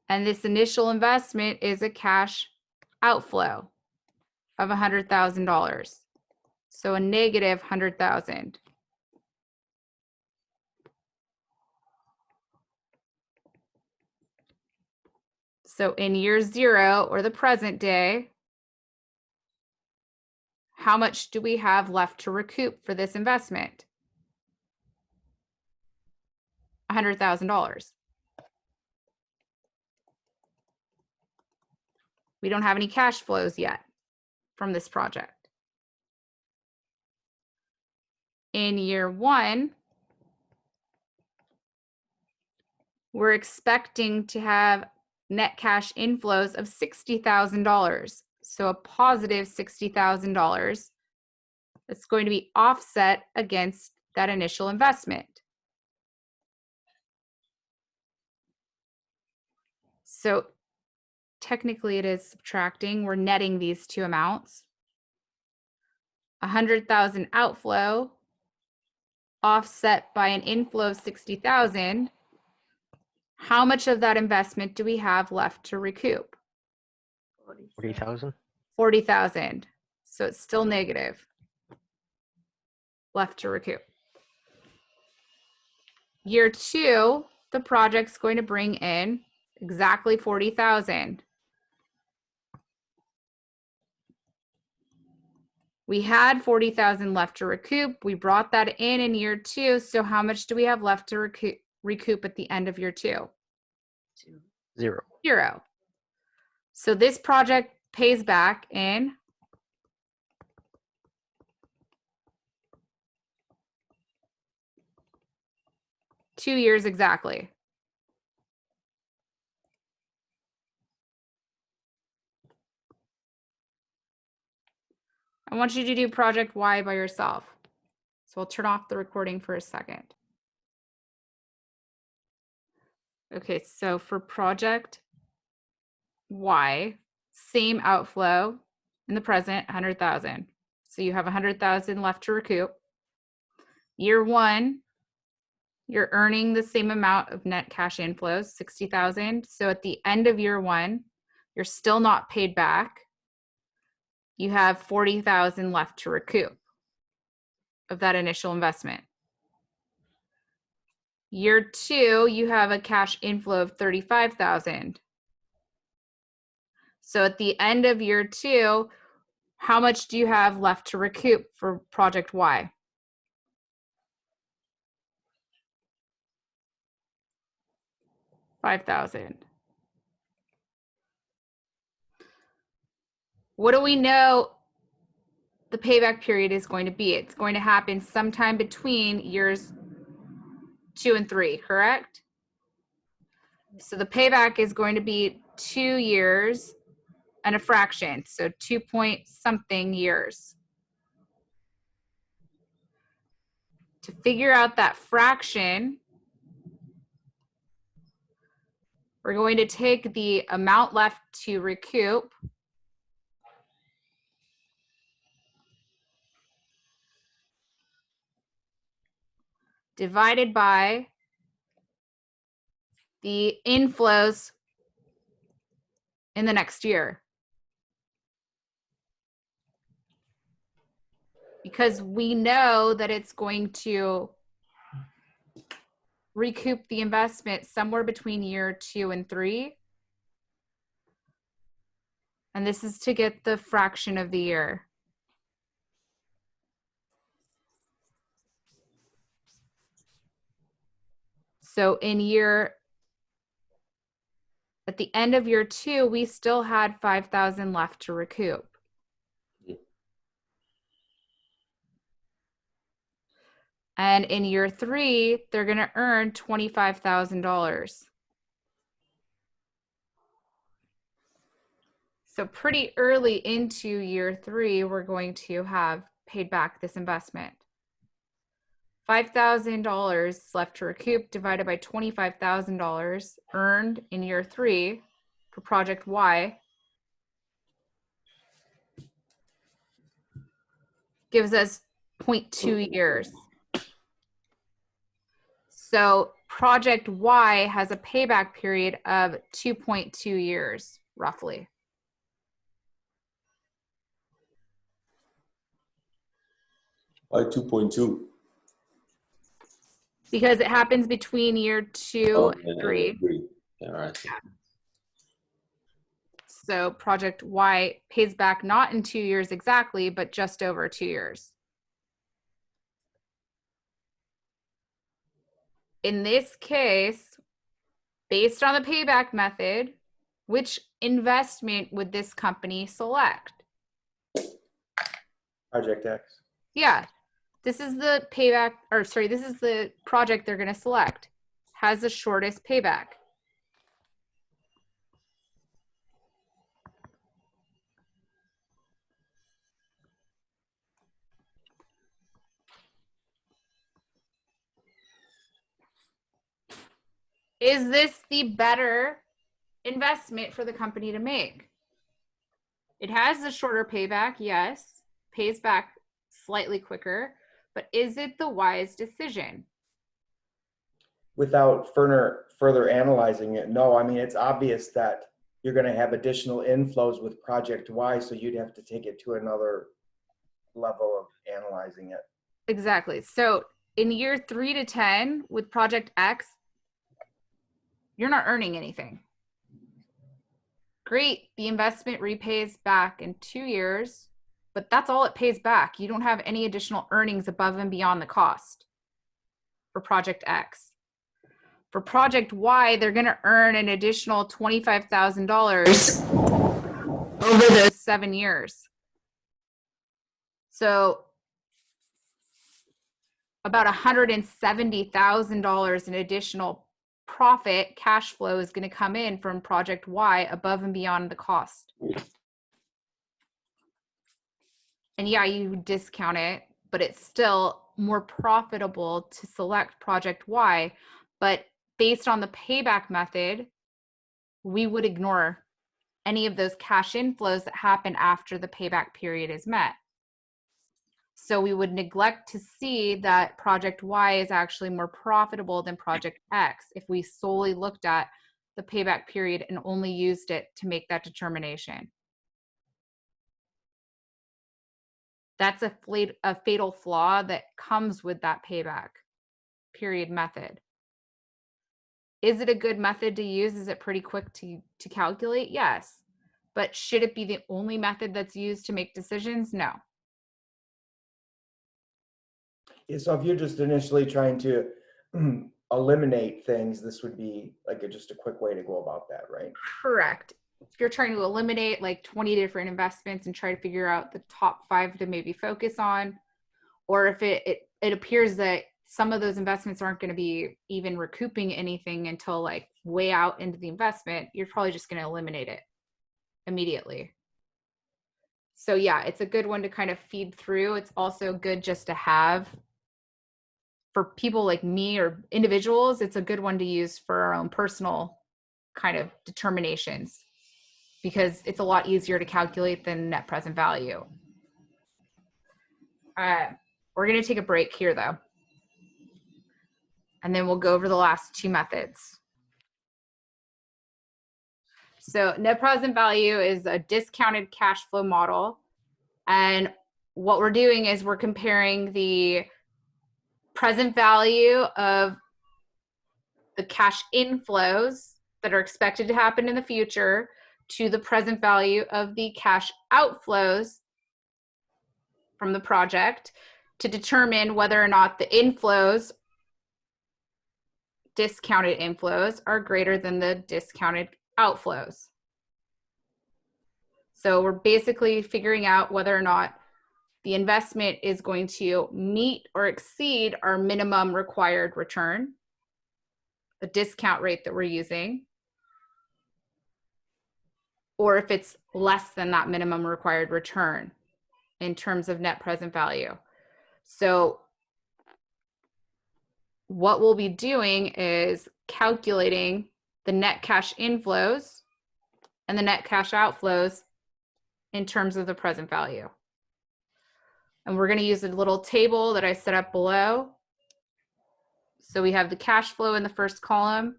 And this initial investment is a cash outflow of $100,000. So a negative 100,000. So in year 0 or the present day, how much do we have left to recoup for this investment? $100,000. We don't have any cash flows yet from this project. In year 1, we're expecting to have net cash inflows of $60,000. So a positive $60,000 that's going to be offset against that initial investment. So technically it is subtracting. We're netting these two amounts. 100,000 outflow offset by an inflow of 60,000. How much of that investment do we have left to recoup? 40,000. 40,000. So it's still negative left to recoup. Year 2, the project's going to bring in exactly 40,000. We had 40,000 left to recoup. We brought that in year 2. So how much do we have left to recoup at the end of year 2? 0. 0. So this project pays back in 2 years exactly. I want you to do project Y by yourself. So I'll turn off the recording for a second. Okay, so for project Y, same outflow in the present, 100,000. So you have 100,000 left to recoup. Year 1, you're earning the same amount of net cash inflows, 60,000. So at the end of year 1, you're still not paid back. You have 40,000 left to recoup of that initial investment. Year 2, you have a cash inflow of 35,000. So at the end of year 2, how much do you have left to recoup for project Y? $5,000. What do we know the payback period is going to be? It's going to happen sometime between years 2 and 3, correct? So the payback is going to be 2 years and a fraction, so 2 point something years. To figure out that fraction, We're going to take the amount left to recoup divided by the inflows in the next year. Because we know that it's going to recoup the investment somewhere between year 2 and 3. And this is to get the fraction of the year. So at the end of year 2, we still had 5,000 left to recoup. And in year 3, they're going to earn $25,000. So pretty early into year 3, we're going to have paid back this investment. $5,000 left to recoup divided by $25,000 earned in year 3 for project Y gives us 0.2 years. So project Y has a payback period of 2.2 years, roughly. Why 2.2? Because it happens between year 2 and 3. All right. So project Y pays back not in 2 years exactly, but just over 2 years. In this case, based on the payback method, which investment would this company select? Project X. Yeah, this is the payback, or sorry, this is the project they're going to select. Has the shortest payback. Is this the better investment for the company to make? It has a shorter payback, yes, pays back slightly quicker, but is it the wise decision? Without further analyzing it, no. I mean, it's obvious that you're going to have additional inflows with Project Y, so you'd have to take it to another level of analyzing it. Exactly. So in year 3 to 10 with Project X, you're not earning anything. Great, the investment repays back in 2 years, but that's all it pays back. You don't have any additional earnings above and beyond the cost for Project X. For Project Y, they're going to earn an additional $25,000 over those 7 years. So about $170,000 in additional profit, cash flow is going to come in from Project Y above and beyond the cost. And yeah, you discount it, but it's still more profitable to select Project Y. But based on the payback method, we would ignore any of those cash inflows that happen after the payback period is met. So we would neglect to see that Project Y is actually more profitable than Project X if we solely looked at the payback period and only used it to make that determination. That's a fatal flaw that comes with that payback period method. Is it a good method to use? Is it pretty quick to calculate? Yes. But should it be the only method that's used to make decisions? No. Yeah, so if you're just initially trying to eliminate things, this would be like just a quick way to go about that, right? Correct. If you're trying to eliminate like 20 different investments and try to figure out the top 5 to maybe focus on, or if it appears that some of those investments aren't going to be even recouping anything until like way out into the investment, you're probably just going to eliminate it immediately. So yeah, it's a good one to kind of feed through. It's also good just to have for people like me or individuals. It's a good one to use for our own personal kind of determinations because it's a lot easier to calculate than net present value. We're going to take a break here though. And then we'll go over the last two methods. So net present value is a discounted cash flow model. And what we're doing is we're comparing the present value of the cash inflows that are expected to happen in the future to the present value of the cash outflows from the project to determine whether or not the inflows, discounted inflows, are greater than the discounted outflows. So we're basically figuring out whether or not the investment is going to meet or exceed our minimum required return, the discount rate that we're using, or if it's less than that minimum required return in terms of net present value. So what we'll be doing is calculating the net cash inflows and the net cash outflows in terms of the present value. And we're going to use a little table that I set up below. So we have the cash flow in the first column,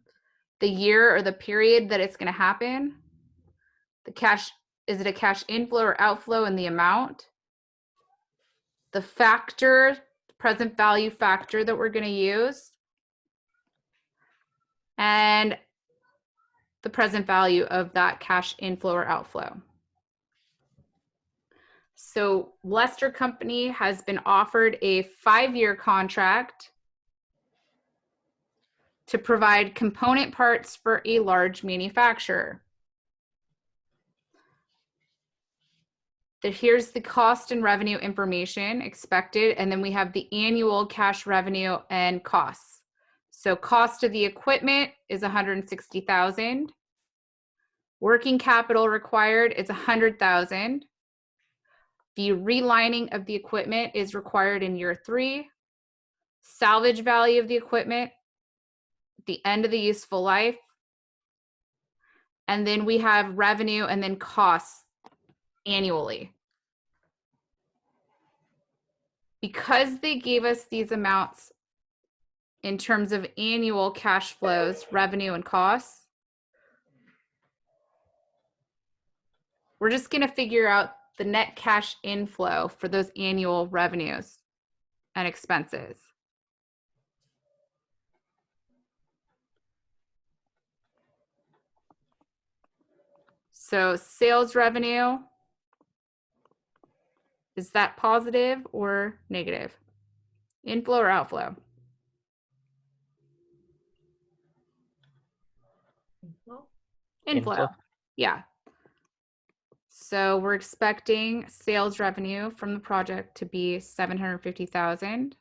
the year or the period that it's going to happen, the cash, is it a cash inflow or outflow, and the amount, the factor, present value factor that we're going to use, and the present value of that cash inflow or outflow. So Lester Company has been offered a 5-year contract to provide component parts for a large manufacturer. Here's the cost and revenue information expected, and then we have the annual cash revenue and costs. So cost of the equipment is $160,000. Working capital required is $100,000. The relining of the equipment is required in year 3. Salvage value of the equipment at the end of the useful life. And then we have revenue and then costs annually. Because they gave us these amounts in terms of annual cash flows, revenue, and costs, we're just going to figure out the net cash inflow for those annual revenues and expenses. So sales revenue, is that positive or negative? Inflow or outflow? Inflow. Yeah. So we're expecting sales revenue from the project to be $750,000.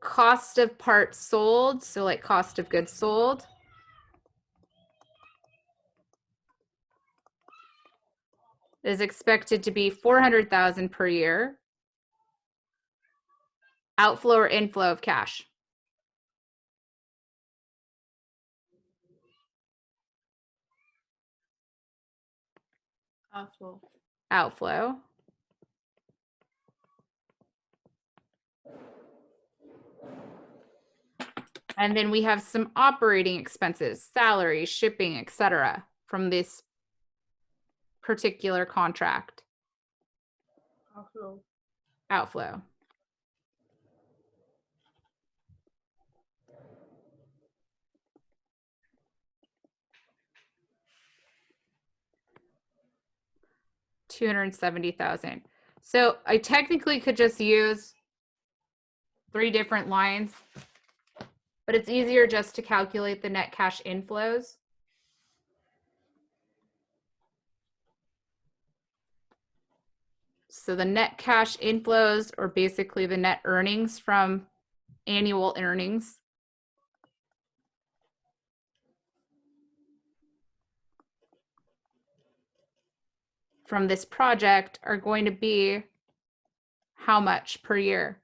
Cost of parts sold, so like cost of goods sold, is expected to be $400,000 per year. Outflow or inflow of cash? Outflow. Outflow. And then we have some operating expenses, salary, shipping, etc., from this particular contract. Outflow. Outflow. $270,000. So I technically could just use 3 different lines, but it's easier just to calculate the net cash inflows. So the net cash inflows are basically the net earnings from annual earnings. From this project are going to be how much per year?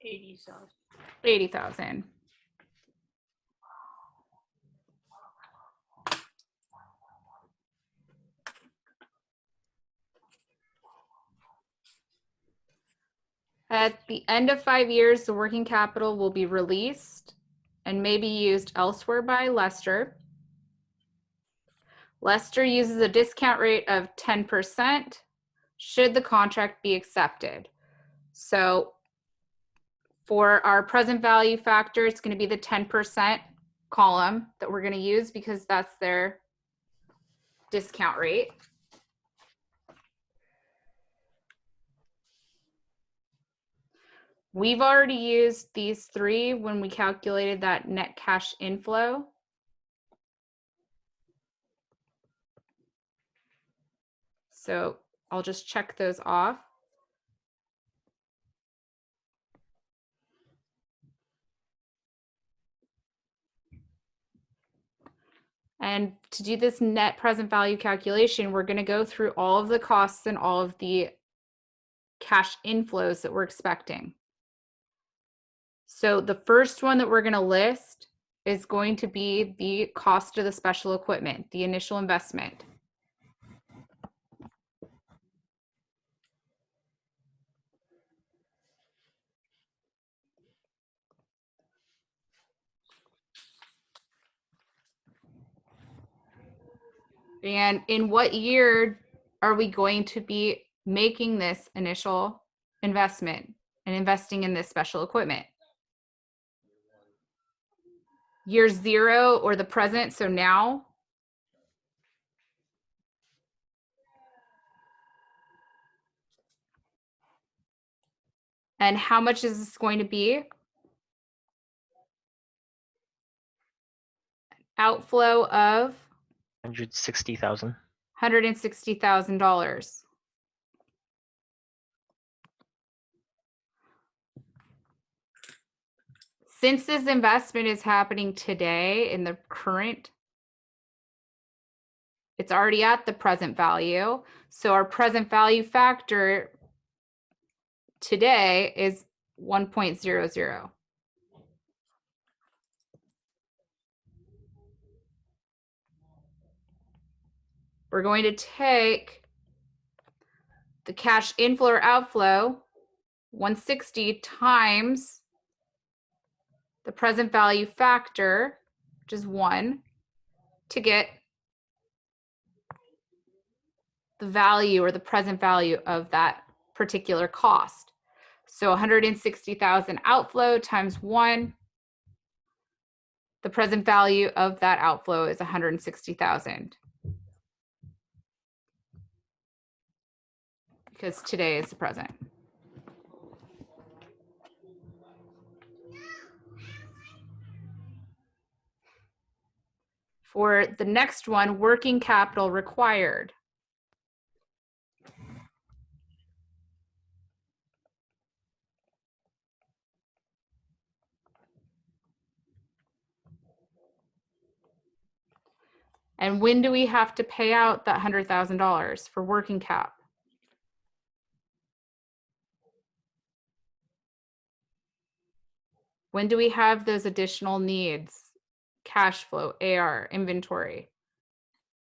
80,000. 80,000. At the end of 5 years, the working capital will be released and may be used elsewhere by Lester. Lester uses a discount rate of 10% should the contract be accepted. So for our present value factor, it's going to be the 10% column that we're going to use because that's their discount rate. We've already used these three when we calculated that net cash inflow. So I'll just check those off. And to do this net present value calculation, we're going to go through all of the costs and all of the cash inflows that we're expecting. So the first one that we're going to list is going to be the cost of the special equipment, the initial investment. And in what year are we going to be making this initial investment and investing in this special equipment? Year 0 or the present, so now? And how much is this going to be? Outflow of $160,000. $160,000. Since this investment is happening today in the current, it's already at the present value. So our present value factor today is 1.00. We're going to take the cash inflow or outflow, 160 times the present value factor, which is 1, to get the value or the present value of that particular cost. So 160,000 outflow times 1, the present value of that outflow is 160,000. Because today is the present. For the next one, working capital required. And when do we have to pay out that $100,000 for working cap? When do we have those additional needs? Cash flow, AR, inventory,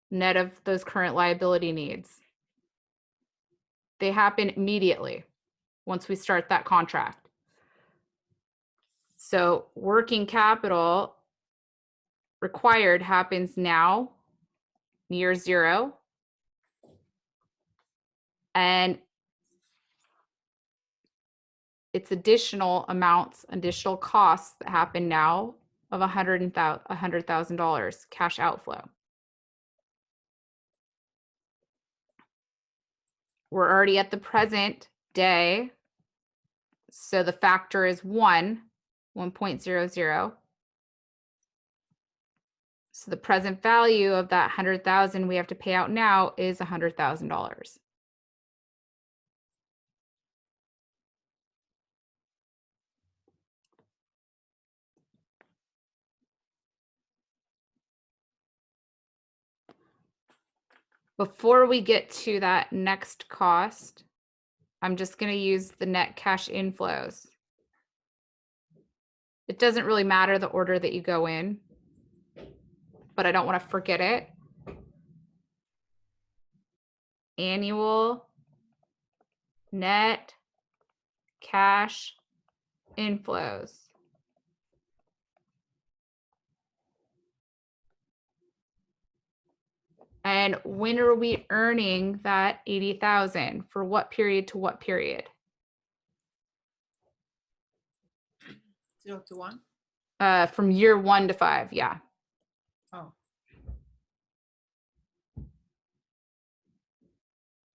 net of those current liability needs. They happen immediately once we start that contract. So working capital required happens now, year 0. And it's additional amounts, additional costs that happen now of $100,000 cash outflow. We're already at the present day. So the factor is 1.00. So the present value of that 100,000 we have to pay out now is $100,000. Before we get to that next cost, I'm just going to use the net cash inflows. It doesn't really matter the order that you go in, but I don't want to forget it. Annual net cash inflows. And when are we earning that 80,000? For what period to what period? 0 to 1. From year 1 to 5, yeah. Oh,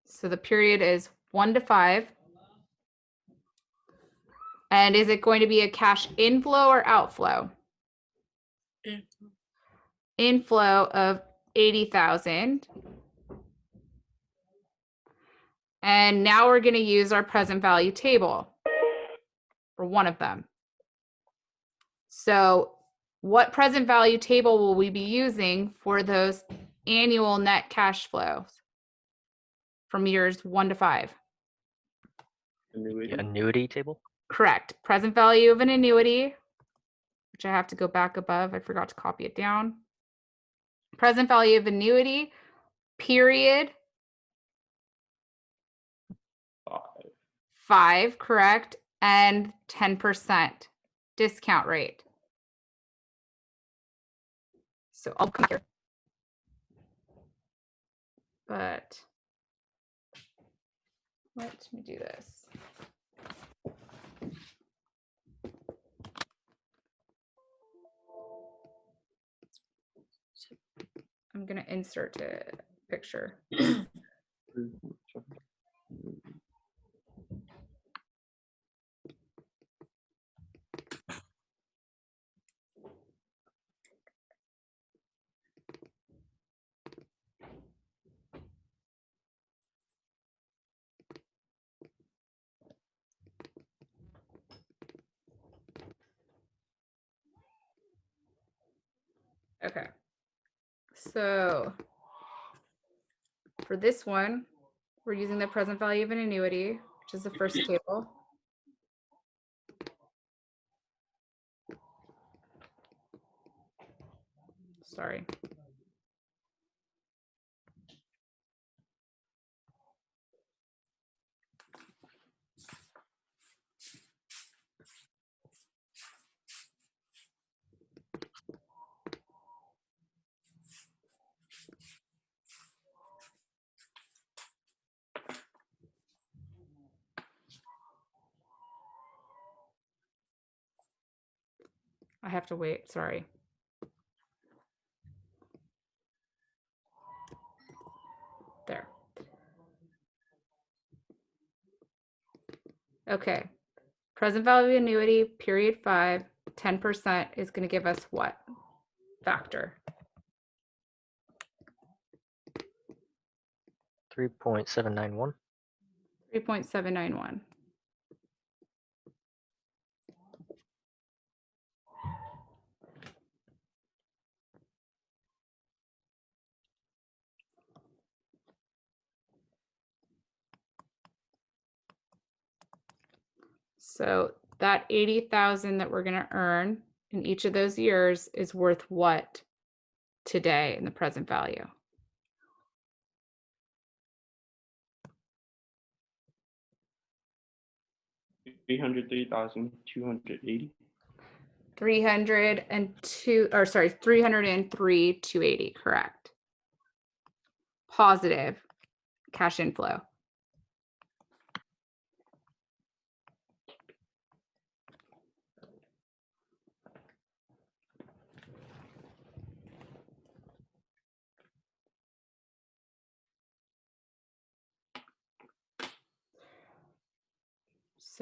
So the period is 1 to 5. And is it going to be a cash inflow or outflow? inflow. Inflow of 80,000. And now we're going to use our present value table for one of them. So what present value table will we be using for those annual net cash flows from years 1 to 5? Annuity. The annuity table. Correct. Present value of an annuity, which I have to go back above. I forgot to copy it down. Present value of annuity, period. 5. 5, correct. And 10% discount rate. So I'll come here. But let me do this. I'm going to insert a picture. Okay. So for this one, we're using the present value of an annuity, which is the first table. Sorry. I have to wait, sorry. There. Okay. Present value of annuity, period 5, 10% is going to give us what factor? 3.791. 3.791. So that 80,000 that we're going to earn in each of those years is worth what today in the present value? $303,280. 302, or sorry, 303,280, correct. Positive cash inflow.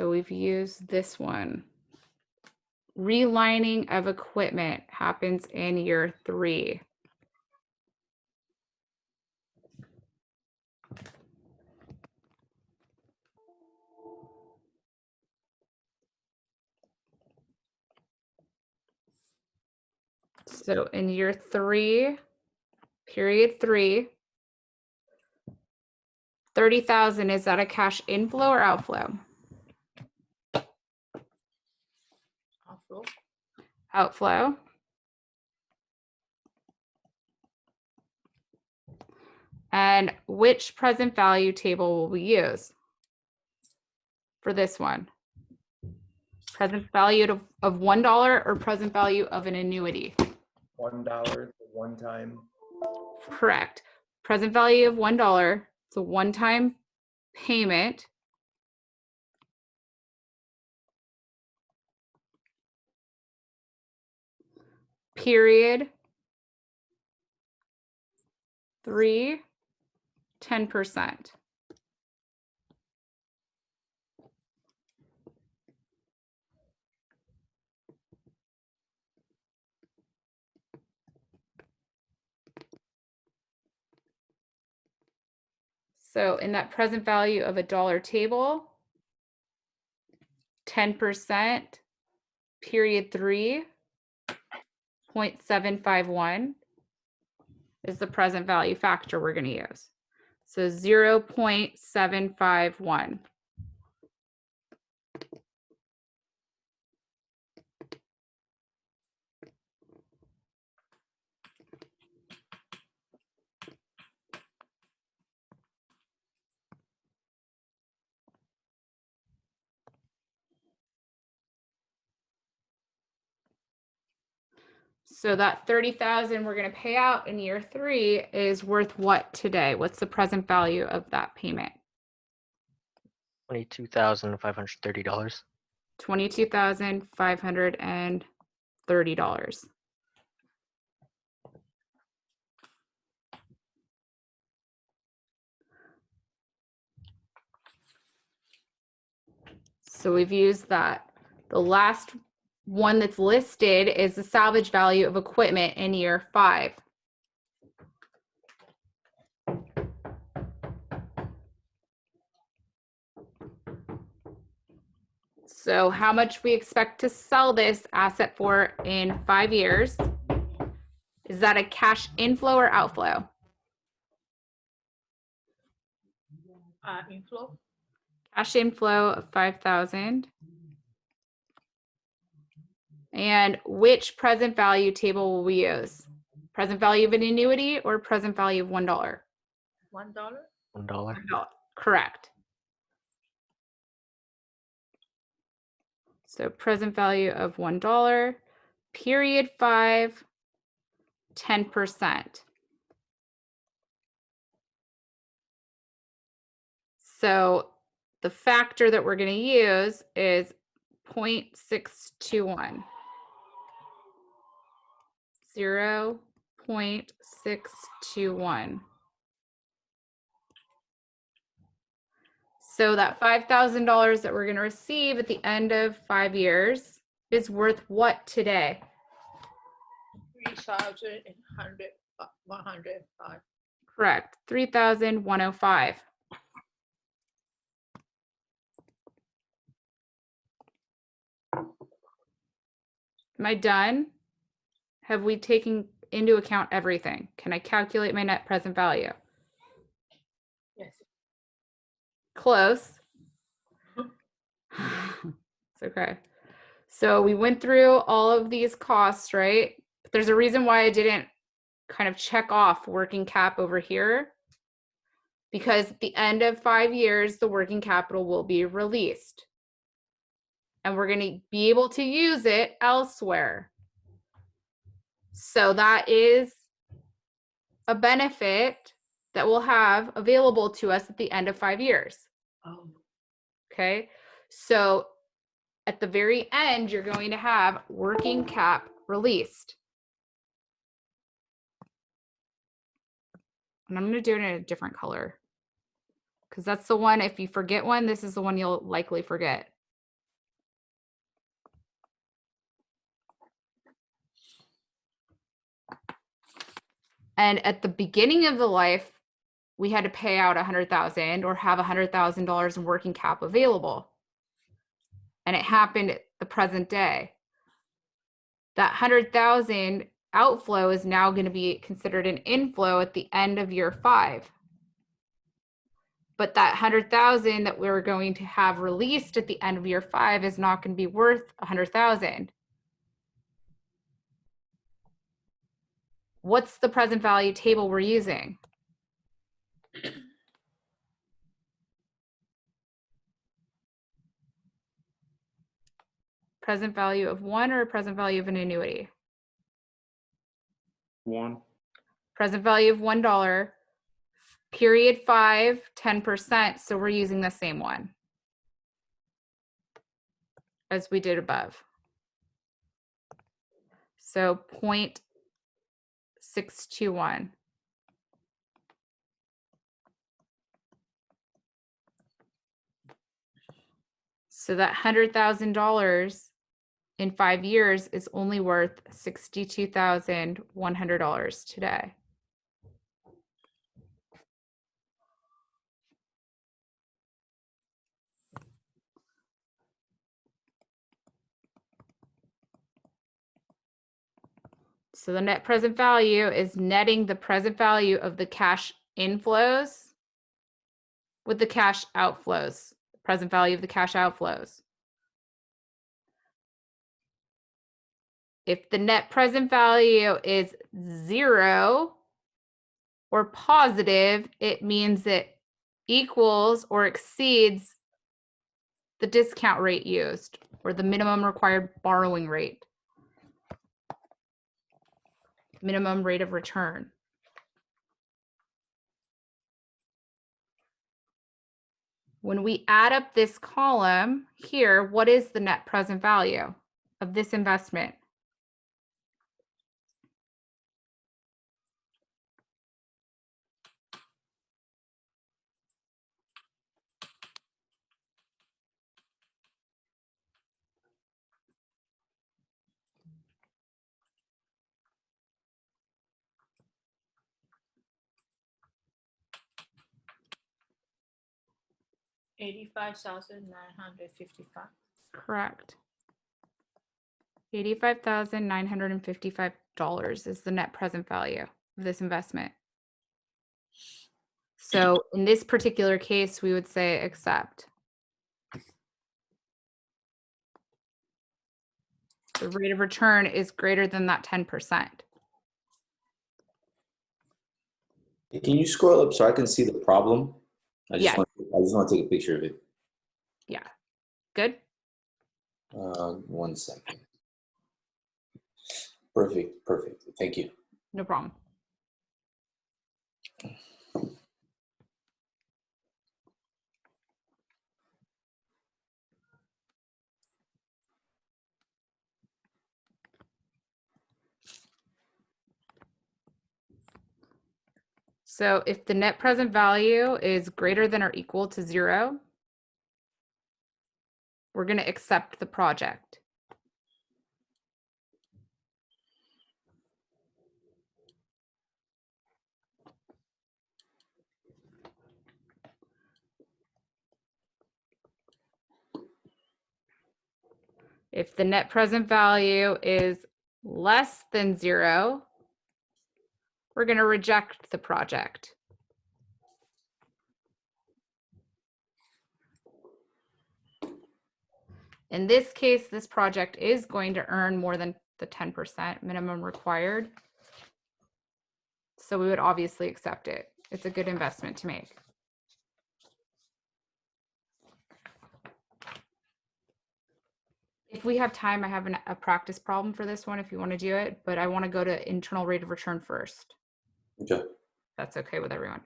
So we've used this one. Relining of equipment happens in year 3. So in year 3, period 3, 30,000, is that a cash inflow or outflow? outflow. outflow. And which present value table will we use for this one? Present value of $1 or present value of an annuity? $1, one time. Correct. Present value of $1. It's a one-time payment. Period 3, 10%. So in that present value of $1 table, 10%, period 3, 0.751 is the present value factor we're going to use. So 0.751. So that 30,000 we're going to pay out in year 3 is worth what today? What's the present value of that payment? $22,530. $22,530. So we've used that. The last one that's listed is the salvage value of equipment in year 5. So how much we expect to sell this asset for in 5 years? Is that a cash inflow or outflow? Inflow. Cash inflow of 5,000. And which present value table will we use? Present value of an annuity or present value of $1? $1. $1. Correct. So present value of $1, period 5, 10%. So the factor that we're going to use is 0.621. 0.621. So that $5,000 that we're going to receive at the end of 5 years is worth what today? 3,105. Correct. 3,105. Am I done? Have we taken into account everything? Can I calculate my net present value? Yes. Close. It's okay. So we went through all of these costs, right? But there's a reason why I didn't kind of check off working cap over here. Because at the end of 5 years, the working capital will be released. And we're going to be able to use it elsewhere. So that is a benefit that we'll have available to us at the end of 5 years. Oh. Okay. So at the very end, you're going to have working cap released. And I'm going to do it in a different color. Because that's the one, if you forget one, this is the one you'll likely forget. And at the beginning of the life, we had to pay out 100,000 or have $100,000 in working cap available. And it happened at the present day. That 100,000 outflow is now going to be considered an inflow at the end of year 5. But that 100,000 that we're going to have released at the end of year 5 is not going to be worth 100,000. what's the present value table we're using? Present value of one or present value of an annuity? 1. Present value of $1, period 5, 10%. So we're using the same one as we did above. So 0.621. So that $100,000 in 5 years is only worth $62,100 today. So the net present value is netting the present value of the cash inflows with the cash outflows, present value of the cash outflows. If the net present value is 0 or positive, it means it equals or exceeds the discount rate used or the minimum required borrowing rate, minimum rate of return. When we add up this column here, what is the net present value of this investment? $85,955. Correct. $85,955 is the net present value of this investment. So in this particular case, we would say accept. The rate of return is greater than that 10%. Can you scroll up so I can see the problem? I just Yeah. want to take a picture of it. Yeah. Good. 1 second. Perfect. Thank you. No problem. So if the net present value is greater than or equal to 0, we're going to accept the project. If the net present value is less than 0, we're going to reject the project. In this case, this project is going to earn more than the 10% minimum required. So we would obviously accept it. It's a good investment to make. If we have time, I have a practice problem for this one if you want to do it, but I want to go to internal rate of return first. Okay. That's okay with everyone.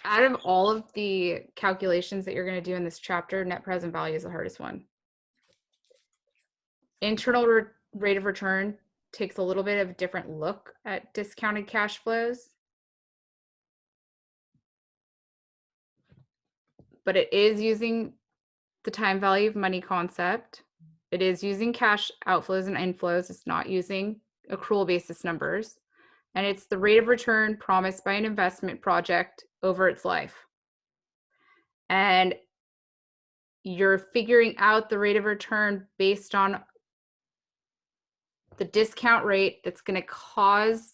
Out of all of the calculations that you're going to do in this chapter, net present value is the hardest one. Internal rate of return takes a little bit of a different look at discounted cash flows. But it is using the time value of money concept. It is using cash outflows and inflows. It's not using accrual basis numbers. And it's the rate of return promised by an investment project over its life. And you're figuring out the rate of return based on the discount rate that's going to cause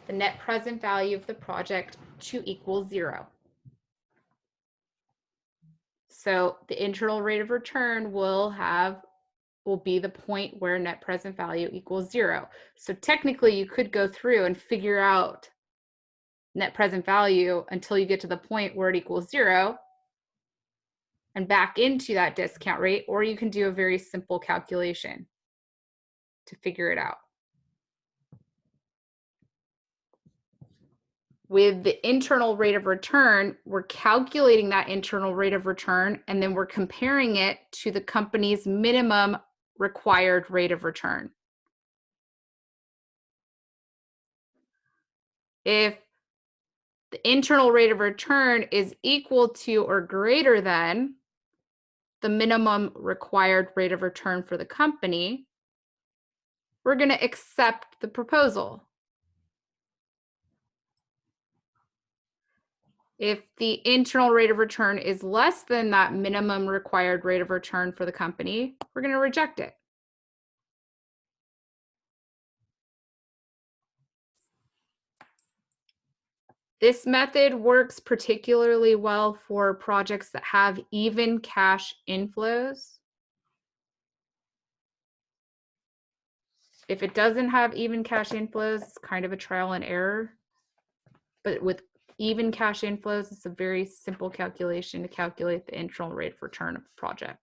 the net present value of the project to equal 0. So the internal rate of return will be the point where net present value equals 0. So technically you could go through and figure out net present value until you get to the point where it equals 0 and back into that discount rate, or you can do a very simple calculation to figure it out. With the internal rate of return, we're calculating that internal rate of return, and then we're comparing it to the company's minimum required rate of return. If the internal rate of return is equal to or greater than the minimum required rate of return for the company, we're going to accept the proposal. If the internal rate of return is less than that minimum required rate of return for the company, we're going to reject it. This method works particularly well for projects that have even cash inflows. If it doesn't have even cash inflows, it's kind of a trial and error. But with even cash inflows, it's a very simple calculation to calculate the internal rate of return of the project.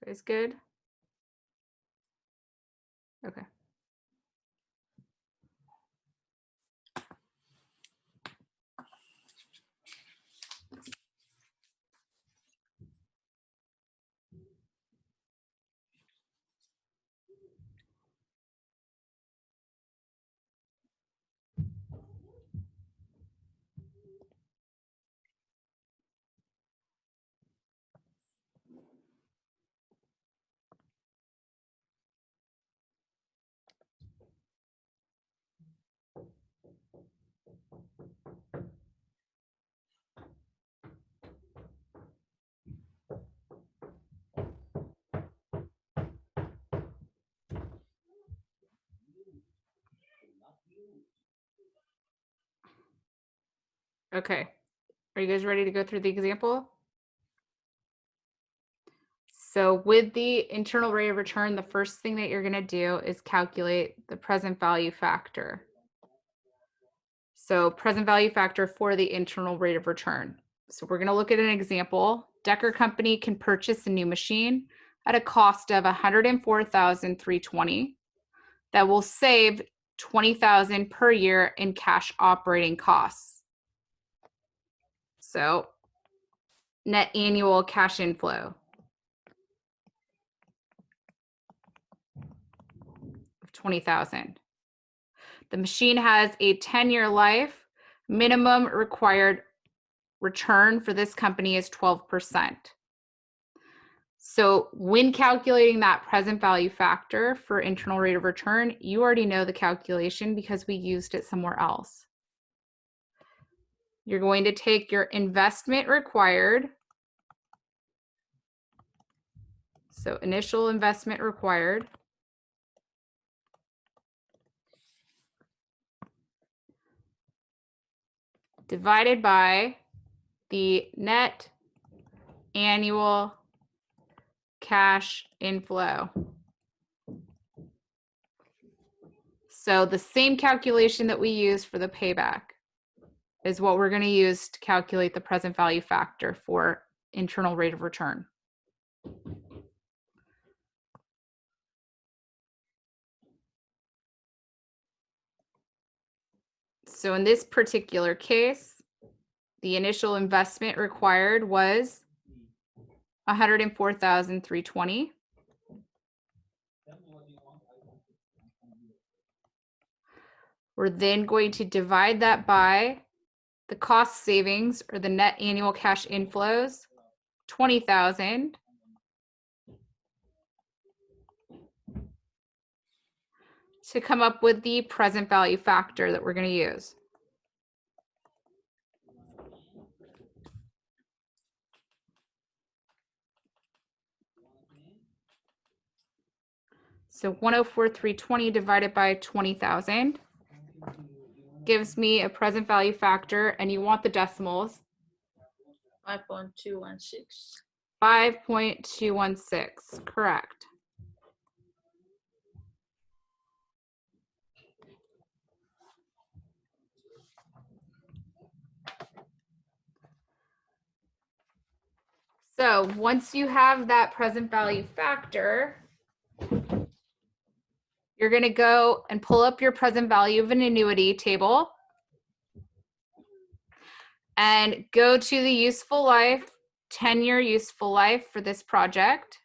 Is good? Okay. Okay. Are you guys ready to go through the example? So with the internal rate of return, the first thing that you're going to do is calculate the present value factor. So present value factor for the internal rate of return. So we're going to look at an example. Decker Company can purchase a new machine at a cost of $104,320 that will save $20,000 per year in cash operating costs. So net annual cash inflow of $20,000. The machine has a 10-year life. Minimum required return for this company is 12%. So when calculating that present value factor for internal rate of return, you already know the calculation because we used it somewhere else. You're going to take your investment required. So initial investment required. Divided by the net annual cash inflow. So the same calculation that we use for the payback is what we're going to use to calculate the present value factor for internal rate of return. So in this particular case, the initial investment required was 104,320. We're then going to divide that by the cost savings or the net annual cash inflows, 20,000. To come up with the present value factor that we're going to use. So 104,320 divided by 20,000 gives me a present value factor, and you want the decimals, 5.216. 5.216, correct. So once you have that present value factor, you're going to go and pull up your present value of an annuity table and go to the useful life, 10-year useful life for this project.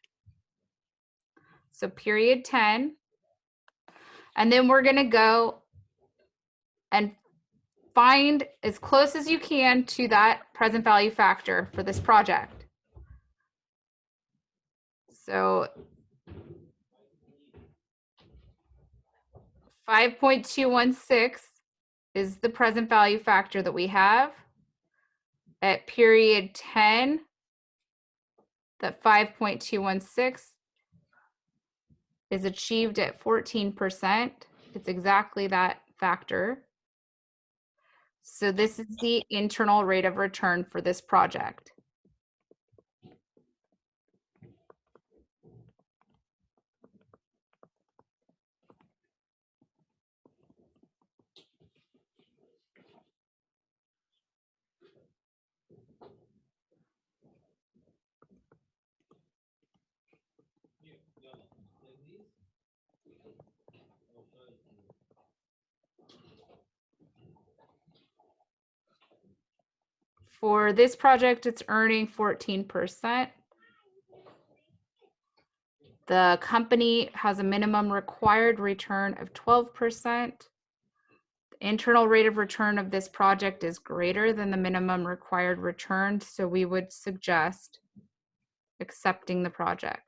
So period 10. And then we're going to go and find as close as you can to that present value factor for this project. So 5.216 is the present value factor that we have. At period 10, that 5.216 is achieved at 14%. It's exactly that factor. So this is the internal rate of return for this project. For this project, it's earning 14%. The company has a minimum required return of 12%. The internal rate of return of this project is greater than the minimum required return, so we would suggest accepting the project.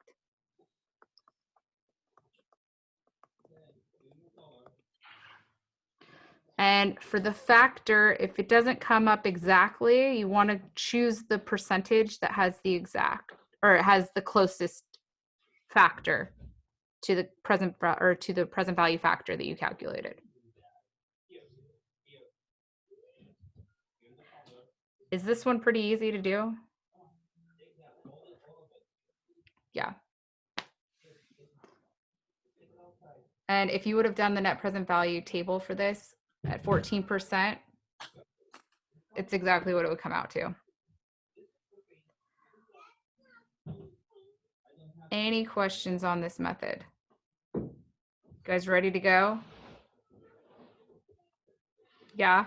And for the factor, if it doesn't come up exactly, you want to choose the percentage that has the exact, or it has the closest factor to the present or to the present value factor that you calculated. Is this one pretty easy to do? Yeah. And if you would have done the net present value table for this at 14%, it's exactly what it would come out to. Any questions on this method? You guys ready to go? Yeah.